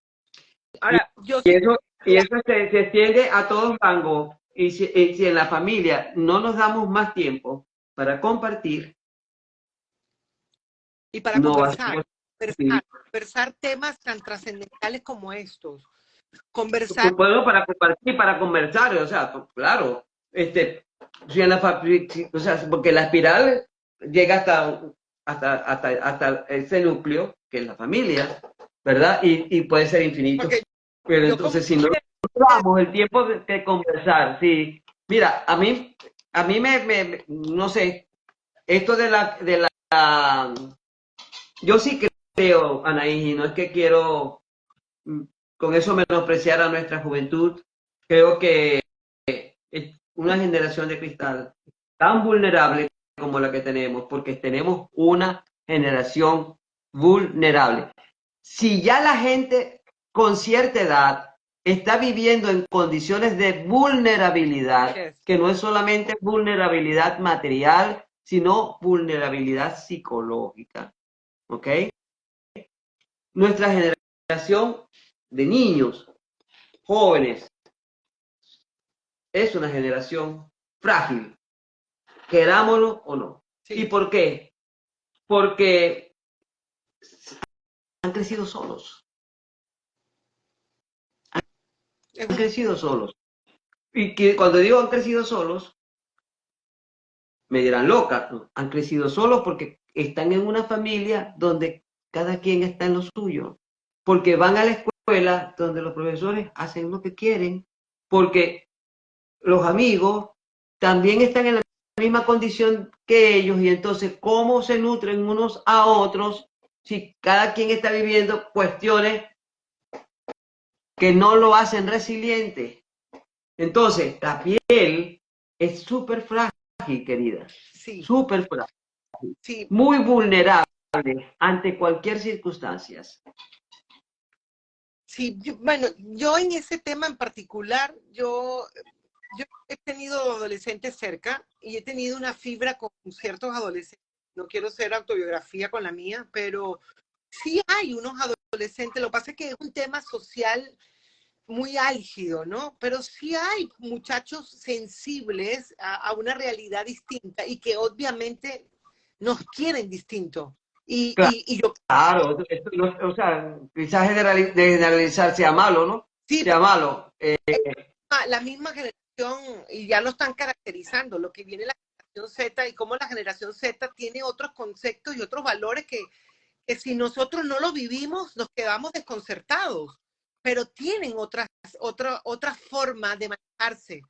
Y, Ahora, yo y sí, eso, y eso se extiende a todos rangos. Y si en la familia no nos damos más tiempo para compartir, y para no va a ser posible. conversar temas tan trascendentales como estos, conversar, Bueno, para compartir, para conversar, o sea, claro, si en o sea, porque la espiral llega hasta ese núcleo, que es la familia, ¿verdad? Y puede ser infinito. porque Pero yo como entonces, si no damos el tiempo de conversar, sí. Mira, a mí no sé, esto yo sí creo, Anaís, y no es que quiero con eso menospreciar a nuestra juventud. Creo que es una generación de cristal tan vulnerable como la que tenemos, porque tenemos una generación vulnerable. Si ya la gente con cierta edad está viviendo en condiciones de vulnerabilidad, yes, que no es solamente vulnerabilidad material, sino vulnerabilidad psicológica, ¿ok? Nuestra generación de niños, jóvenes, es una generación frágil, querámoslo o no. ¿Y sí, por qué? Porque han crecido solos, es han un, crecido solos. Y que cuando digo han crecido solos, me dirán loca, ¿no? Han crecido solos porque están en una familia donde cada quien está en lo suyo, porque van a la escuela donde los profesores hacen lo que quieren, porque los amigos también están en la misma condición que ellos y entonces cómo se nutren unos a otros si cada quien está viviendo cuestiones que no lo hacen resiliente. Entonces, la piel es súper frágil, querida, Sí, súper frágil, sí, muy vulnerable ante cualquier circunstancia. sí. Bueno, yo en ese tema en particular, yo he tenido adolescentes cerca y he tenido una fibra con ciertos adolescentes. No quiero hacer autobiografía con la mía, pero sí hay unos adolescentes. Lo que pasa es que es un tema social muy álgido, ¿no? Pero sí hay muchachos sensibles a una realidad distinta y que obviamente nos quieren distinto. Y yo, Claro, o sea, quizás generalizar sea malo, ¿no? sí, Sea malo. la misma generación, y ya lo están caracterizando, lo que viene la generación Z y cómo la generación Z tiene otros conceptos y otros valores que si nosotros no lo vivimos, nos quedamos desconcertados, pero tienen otra forma de manejarse.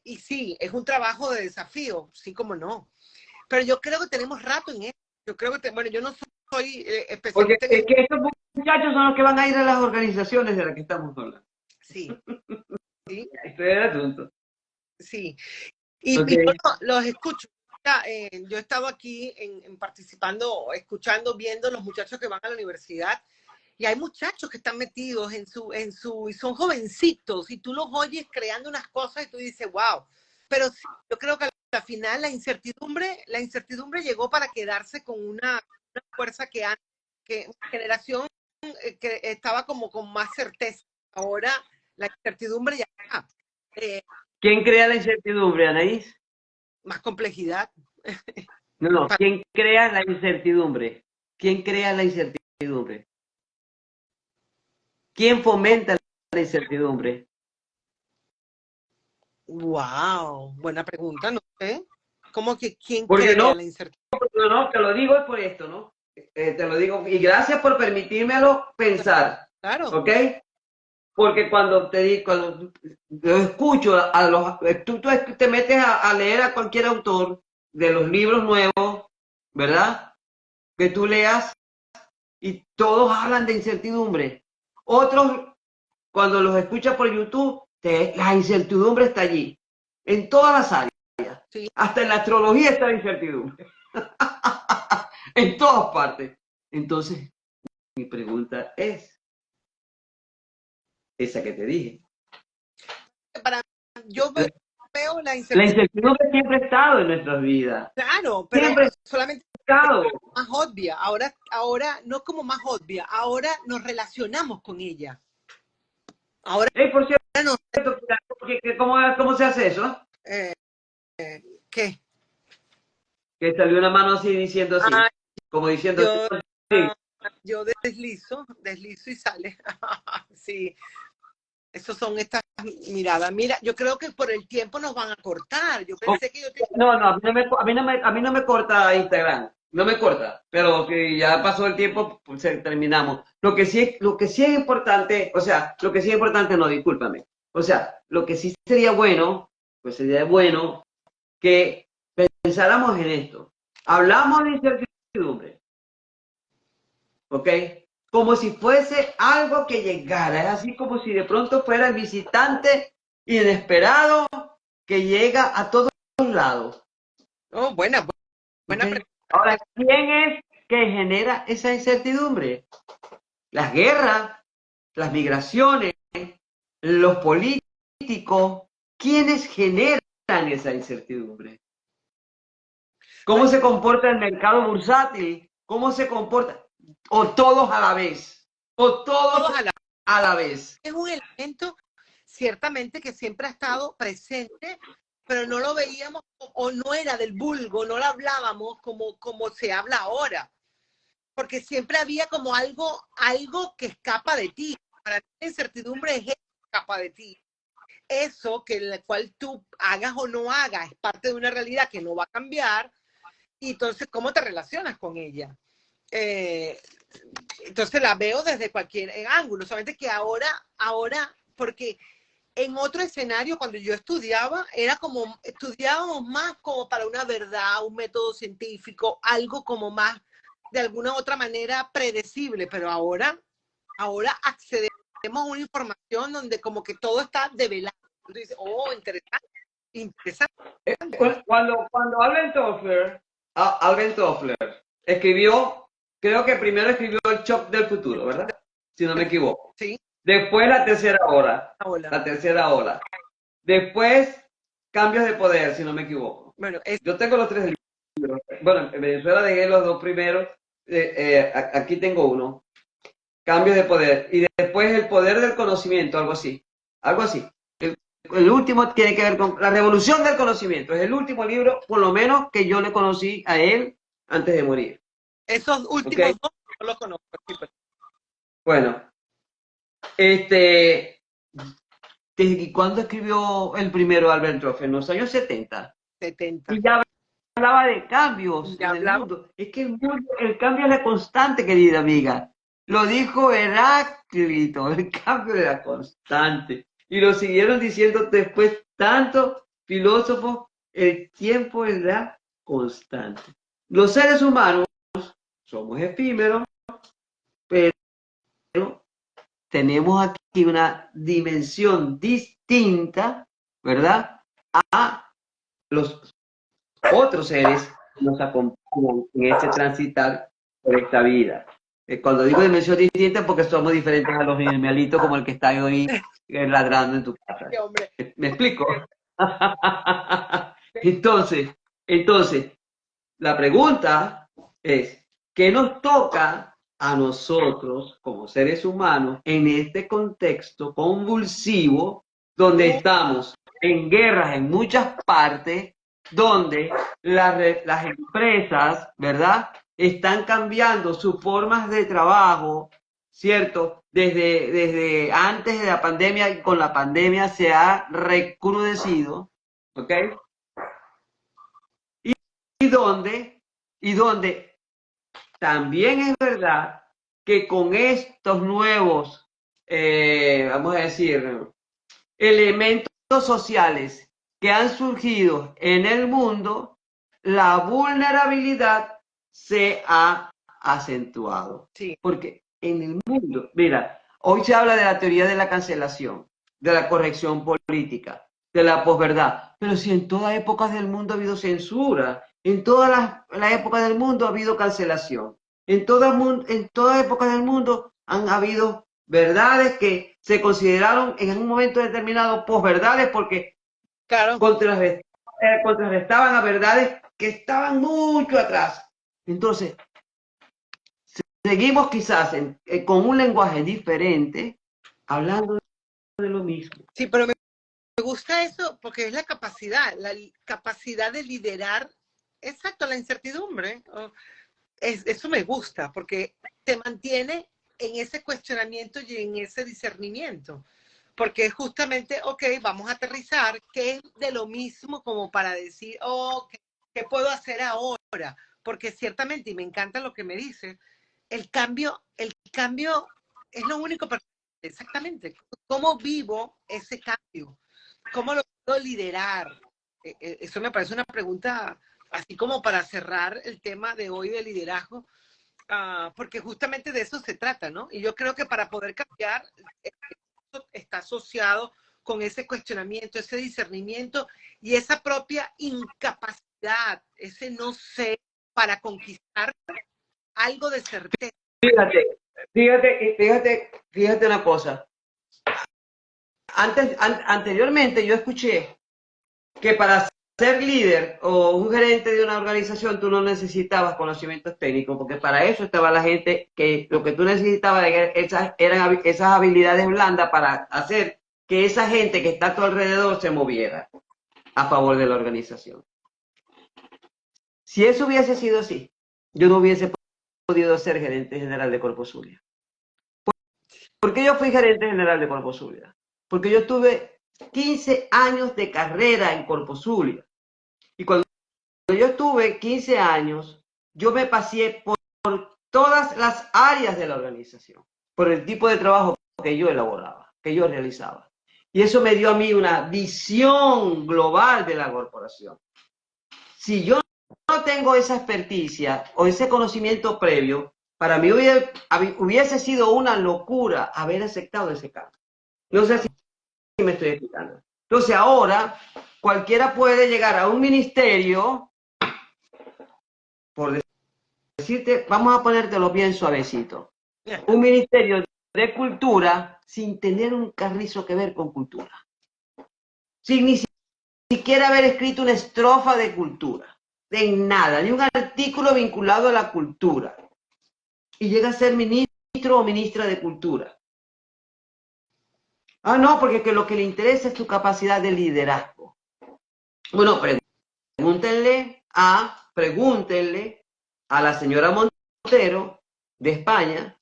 Y sí, es un trabajo de desafío, sí como no. Pero yo creo que tenemos rato en eso. Yo creo que, bueno, yo no soy Porque especialista en es eso. que estos muchachos son los que van a ir a las organizaciones de las que estamos hablando. Sí, sí, Este es el asunto. sí. Y yo Okay. los escucho. Ya, yo he estado aquí participando, escuchando, viendo los muchachos que van a la universidad y hay muchachos que están metidos y son jovencitos y tú los oyes creando unas cosas y tú dices, wow. Pero sí, yo creo que al final la incertidumbre llegó para quedarse con una fuerza que una generación que estaba como con más certeza. Ahora la incertidumbre ya está. ¿Quién crea la incertidumbre, Anaís? Más complejidad. No, no. ¿Quién crea la incertidumbre? ¿Quién crea la incertidumbre? ¿Quién fomenta la incertidumbre? Wow, buena pregunta, no sé. ¿Cómo que quién Porque no, crea la incertidumbre? no, te lo digo por esto, ¿no? Te lo digo, y gracias por permitírmelo pensar, Claro, ¿ok? Porque cuando cuando yo escucho tú te metes a leer a cualquier autor de los libros nuevos, ¿verdad? Que tú leas y todos hablan de incertidumbre. Otros, cuando los escuchas por YouTube, la incertidumbre está allí, en todas las áreas. sí. Hasta en la astrología está la incertidumbre. En todas partes. Entonces, mi pregunta es esa que te dije. Para yo veo la La incertidumbre, incertidumbre siempre ha estado en nuestras vidas. claro, pero Siempre ha solamente estado. más obvia. Ahora no como más obvia, ahora nos relacionamos con ella. Ahora Por cierto, no, ¿cómo se hace eso? eh, ¿qué? Que salió una mano así diciendo así. Ah, Como diciendo yo, así. yo deslizo y sale. Sí, esos son estas miradas. Mira, yo creo que por el tiempo nos van a cortar. Yo Oh, pensé que yo tenía. no, no, a mí no me corta Instagram. No me corta. Pero que ya pasó el tiempo, pues terminamos. Lo que sí es importante, o sea, lo que sí es importante, no, discúlpame. O sea, lo que sí sería bueno, pues sería bueno que pensáramos en esto. Hablamos de incertidumbre, ¿ok? Como si fuese algo que llegara, es así como si de pronto fuera el visitante inesperado que llega a todos lados, Oh, ¿ok? buena pregunta. Ahora, ¿quién es que genera esa incertidumbre? Las guerras, las migraciones, los políticos, ¿quiénes generan esa incertidumbre? ¿Cómo Bueno, se comporta el mercado bursátil? ¿Cómo se comporta? O todos a la vez. O todos todos a la a la vez. es un elemento ciertamente que siempre ha estado presente, pero no lo veíamos o no era del vulgo, no lo hablábamos como se habla ahora, porque siempre había como algo que escapa de ti. Para mí la incertidumbre es eso que escapa de ti. Eso que el cual tú hagas o no hagas es parte de una realidad que no va a cambiar, y entonces, ¿cómo te relacionas con ella? Eh, entonces la veo desde cualquier ángulo, solamente que ahora, porque en otro escenario, cuando yo estudiaba, era como, estudiábamos más como para una verdad, un método científico, algo como más, de alguna otra manera, predecible, pero ahora accedemos tenemos una información donde como que todo está develado. Entonces dices, oh, interesante, interesante. Cuando Alvin Toffler escribió, creo que primero escribió El Shock del Futuro, ¿verdad? Si no me equivoco. Sí. Después La Tercera Ola. Hola. La Tercera Ola. Después Cambios de Poder, si no me equivoco. Bueno, yo tengo los 3 libros. Bueno, en Venezuela dejé los 2 primeros. Aquí tengo uno. Cambios de Poder. Y después El Poder del Conocimiento, algo así. Algo así. El último tiene que ver con la revolución del conocimiento. Es el último libro, por lo menos, que yo le conocí a él antes de morir. Esos últimos dos no los conozco. Bueno, ¿cuándo escribió el primero Albert Toffler? En los años 70. 70. Y ya hablaba de cambios en el mundo. Es que el cambio es la constante, querida amiga. Lo dijo Heráclito, el cambio era constante. Y lo siguieron diciendo después tantos filósofos, el tiempo es la constante. Los seres humanos somos efímeros, pero tenemos aquí una dimensión distinta, ¿verdad? A los otros seres que nos acompañan en este transitar por esta vida. Cuando digo dimensión distinta, porque somos diferentes a los animalitos como el que está hoy ladrando en tu casa. ¿Me explico? Entonces, la pregunta es, ¿qué nos toca a nosotros como seres humanos en este contexto convulsivo donde estamos en guerras en muchas partes, donde las empresas, ¿verdad?, están cambiando sus formas de trabajo, ¿cierto? Desde antes de la pandemia y con la pandemia se ha recrudecido, ¿ok? Y donde también es verdad que con estos nuevos, vamos a decir, elementos sociales que han surgido en el mundo, la vulnerabilidad se ha acentuado. Sí. Porque en el mundo, mira, hoy se habla de la teoría de la cancelación, de la corrección política, de la posverdad, pero si en todas épocas del mundo ha habido censura, en todas las épocas del mundo ha habido cancelación, en todas épocas del mundo han habido verdades que se consideraron en un momento determinado posverdades porque contrarrestaban a verdades que estaban mucho atrás. Entonces, seguimos quizás con un lenguaje diferente, hablando de lo mismo. Sí, pero me gusta eso porque es la capacidad de liderar, exacto, la incertidumbre. Eso me gusta porque te mantiene en ese cuestionamiento y en ese discernimiento. Porque justamente, ok, vamos a aterrizar, ¿qué es de lo mismo como para decir, oh, ¿qué puedo hacer ahora? Porque ciertamente, y me encanta lo que me dices, el cambio es lo único perfecto. Exactamente. ¿Cómo vivo ese cambio? ¿Cómo lo puedo liderar? Eso me parece una pregunta así como para cerrar el tema de hoy de liderazgo, porque justamente de eso se trata, ¿no? Y yo creo que para poder cambiar, está asociado con ese cuestionamiento, ese discernimiento y esa propia incapacidad, ese no sé, para conquistar algo de certeza. Fíjate una cosa. Anteriormente yo escuché que para ser líder o un gerente de una organización tú no necesitabas conocimientos técnicos, porque para eso estaba la gente que lo que tú necesitabas eran esas habilidades blandas para hacer que esa gente que está a tu alrededor se moviera a favor de la organización. Si eso hubiese sido así, yo no hubiese podido ser gerente general de Corpo Zulia. ¿Por qué yo fui gerente general de Corpo Zulia? Porque yo tuve 15 años de carrera en Corpo Zulia. Y cuando yo tuve 15 años, yo me pasé por todas las áreas de la organización, por el tipo de trabajo que yo elaboraba, que yo realizaba. Y eso me dio a mí una visión global de la corporación. Si yo no tengo esa experticia o ese conocimiento previo, Para mí hubiese sido una locura haber aceptado ese cambio. No sé si me estoy explicando. Entonces ahora cualquiera puede llegar a un ministerio, por decirte, vamos a ponértelo bien suavecito, un ministerio de cultura sin tener un carrizo que ver con cultura. Sin ni siquiera haber escrito una estrofa de cultura, de nada, ni un artículo vinculado a la cultura. Y llega a ser ministro o ministra de cultura. Ah, no, porque que lo que le interesa es tu capacidad de liderazgo. Bueno, pregúntenle a la señora Montero de España,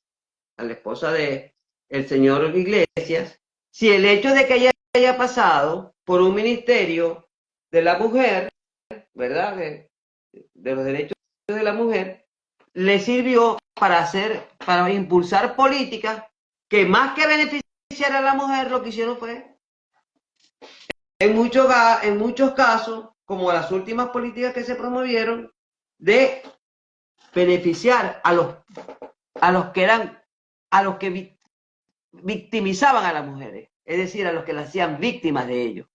a la esposa de el señor Iglesias, si el hecho de que ella haya pasado por un ministerio de la mujer, ¿verdad? De los derechos de la mujer, le sirvió para impulsar políticas que más que beneficiar a la mujer, lo que hicieron fue, en muchos casos, como las últimas políticas que se promovieron, de beneficiar a los que victimizaban a las mujeres, es decir, a los que las hacían víctimas de ellos,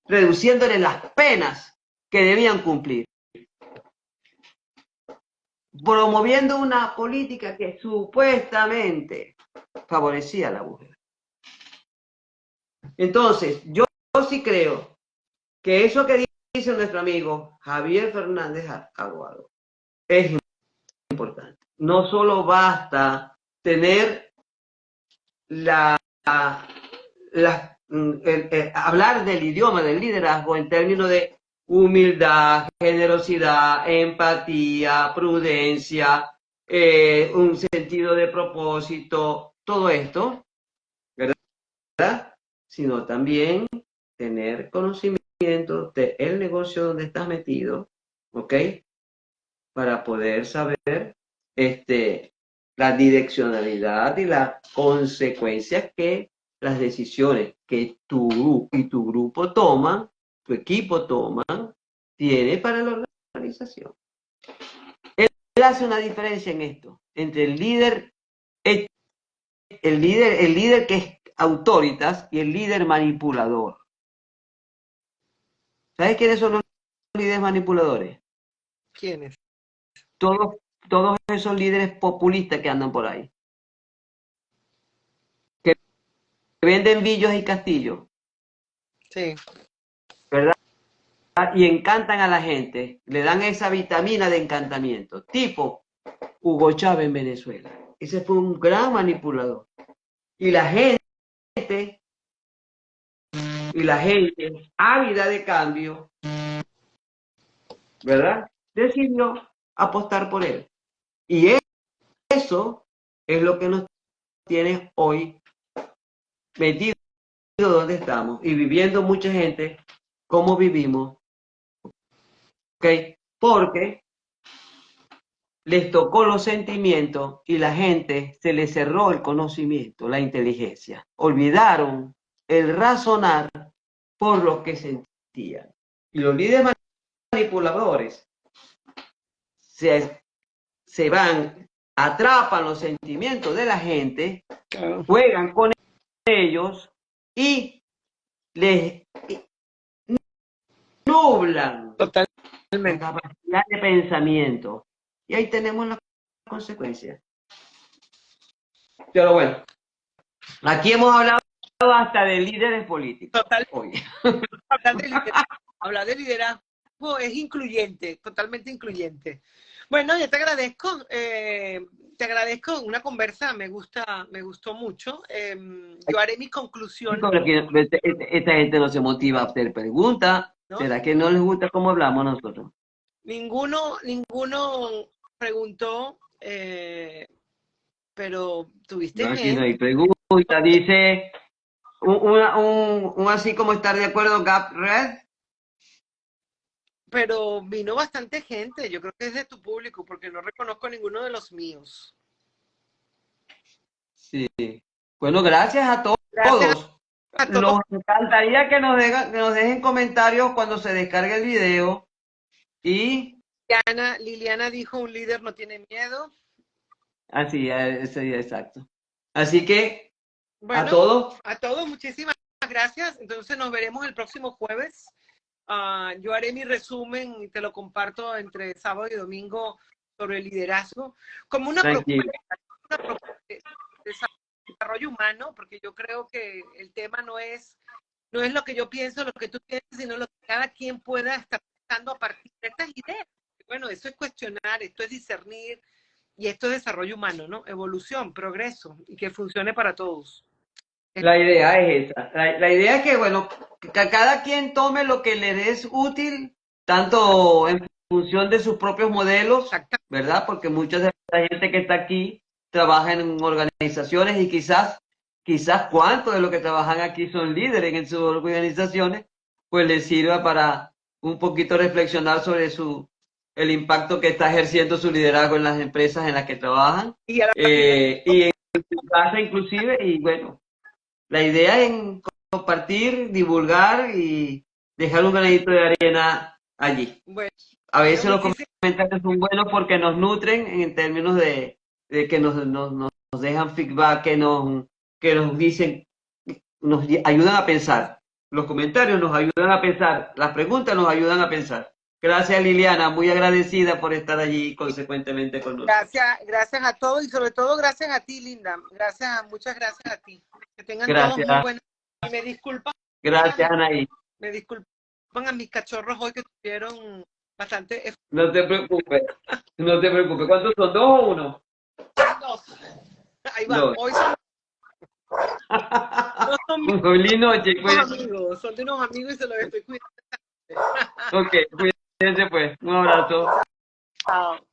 reduciéndoles las penas que debían cumplir, promoviendo una política que supuestamente favorecía a la mujer. Entonces, yo sí creo que eso que dice nuestro amigo Javier Fernández Aguado es importante. No solo basta tener hablar del idioma del liderazgo en términos de humildad, generosidad, empatía, prudencia, un sentido de propósito, todo esto, ¿verdad? Sino también tener conocimiento del negocio donde estás metido, ¿ok? Para poder saber la direccionalidad y las consecuencias que las decisiones que tú y tu grupo toman, tu equipo toman, tiene para la organización. Él hace una diferencia en esto, entre el líder que es autoritas y el líder manipulador. ¿Sabes quiénes son los líderes manipuladores? ¿Quiénes? Todos esos líderes populistas que andan por ahí. Que venden villos y castillos. Sí. ¿Verdad? Y encantan a la gente. Le dan esa vitamina de encantamiento. Tipo Hugo Chávez en Venezuela. Ese fue un gran manipulador. Y la gente ávida de cambio, ¿verdad? Decidió apostar por él. Y eso es lo que nos tiene hoy metidos donde estamos y viviendo mucha gente como vivimos, ¿ok? Porque les tocó los sentimientos y la gente se les cerró el conocimiento, la inteligencia. Olvidaron el razonar por lo que sentían. Y los líderes manipuladores se van, atrapan los sentimientos de la gente, Claro. juegan con ellos y les nublan Totalmente. la capacidad de pensamiento. Y ahí tenemos las consecuencias. Pero bueno, aquí hemos hablado hasta de líderes políticos. Total. Hoy. Hablar de liderazgo es incluyente, totalmente incluyente. Bueno, yo te agradezco una conversa, me gustó mucho. Yo haré mis conclusiones. Esta gente no se motiva a hacer preguntas. ¿No? ¿Será que no les gusta cómo hablamos nosotros? Ninguno preguntó, pero tuviste No, aquí gente. no hay pregunta. Dice un así como estar de acuerdo, Gap Red. Pero vino bastante gente, yo creo que es de tu público, porque no reconozco ninguno de los míos. Sí. Bueno, gracias a todos. Gracias a todos. Nos encantaría que nos dejen comentarios cuando se descargue el video. Y Liliana dijo, un líder no tiene miedo. Así, ese día exacto. Así que, a Bueno, todos, a todos muchísimas gracias. Entonces nos veremos el próximo jueves. Yo haré mi resumen y te lo comparto entre sábado y domingo sobre el liderazgo como tranquilo. una propuesta de desarrollo humano, porque yo creo que el tema no es lo que yo pienso, lo que tú piensas, sino lo que cada quien pueda estar pensando a partir de estas ideas. Bueno, eso es cuestionar, esto es discernir y esto es desarrollo humano, ¿no? Evolución, progreso y que funcione para todos. La idea es esa. La idea es que, bueno, que cada quien tome lo que le es útil, tanto en función de sus propios modelos, Exactamente. ¿verdad? Porque mucha de la gente que está aquí trabaja en organizaciones y quizás cuántos de los que trabajan aquí son líderes en sus organizaciones, pues les sirva para un poquito reflexionar sobre el impacto que está ejerciendo su liderazgo en las empresas en las que trabajan, Y a la y en su casa inclusive, y bueno. La idea es compartir, divulgar y dejar un granito de arena allí. bueno, A veces los muchísimas comentarios son buenos porque nos nutren en términos de que nos dejan feedback, que nos dicen, nos ayudan a pensar. Los comentarios nos ayudan a pensar, las preguntas nos ayudan a pensar. Gracias, Liliana, muy agradecida por estar allí consecuentemente con nosotros. gracias a todos y sobre todo gracias a ti, Linda. Muchas gracias a ti. Que tengan todos muy Gracias, buenas. Y gracias, Anaí. me disculpan a mis cachorros hoy que tuvieron bastante No te preocupes, no te preocupes. ¿Cuántos son? ¿Dos o uno? dos. Ahí van. Dos. Hoy no son mis Feliz noche, pues. amigos, son de unos amigos y se los estoy cuidando. Ok, cuídense pues. Un abrazo. Chao.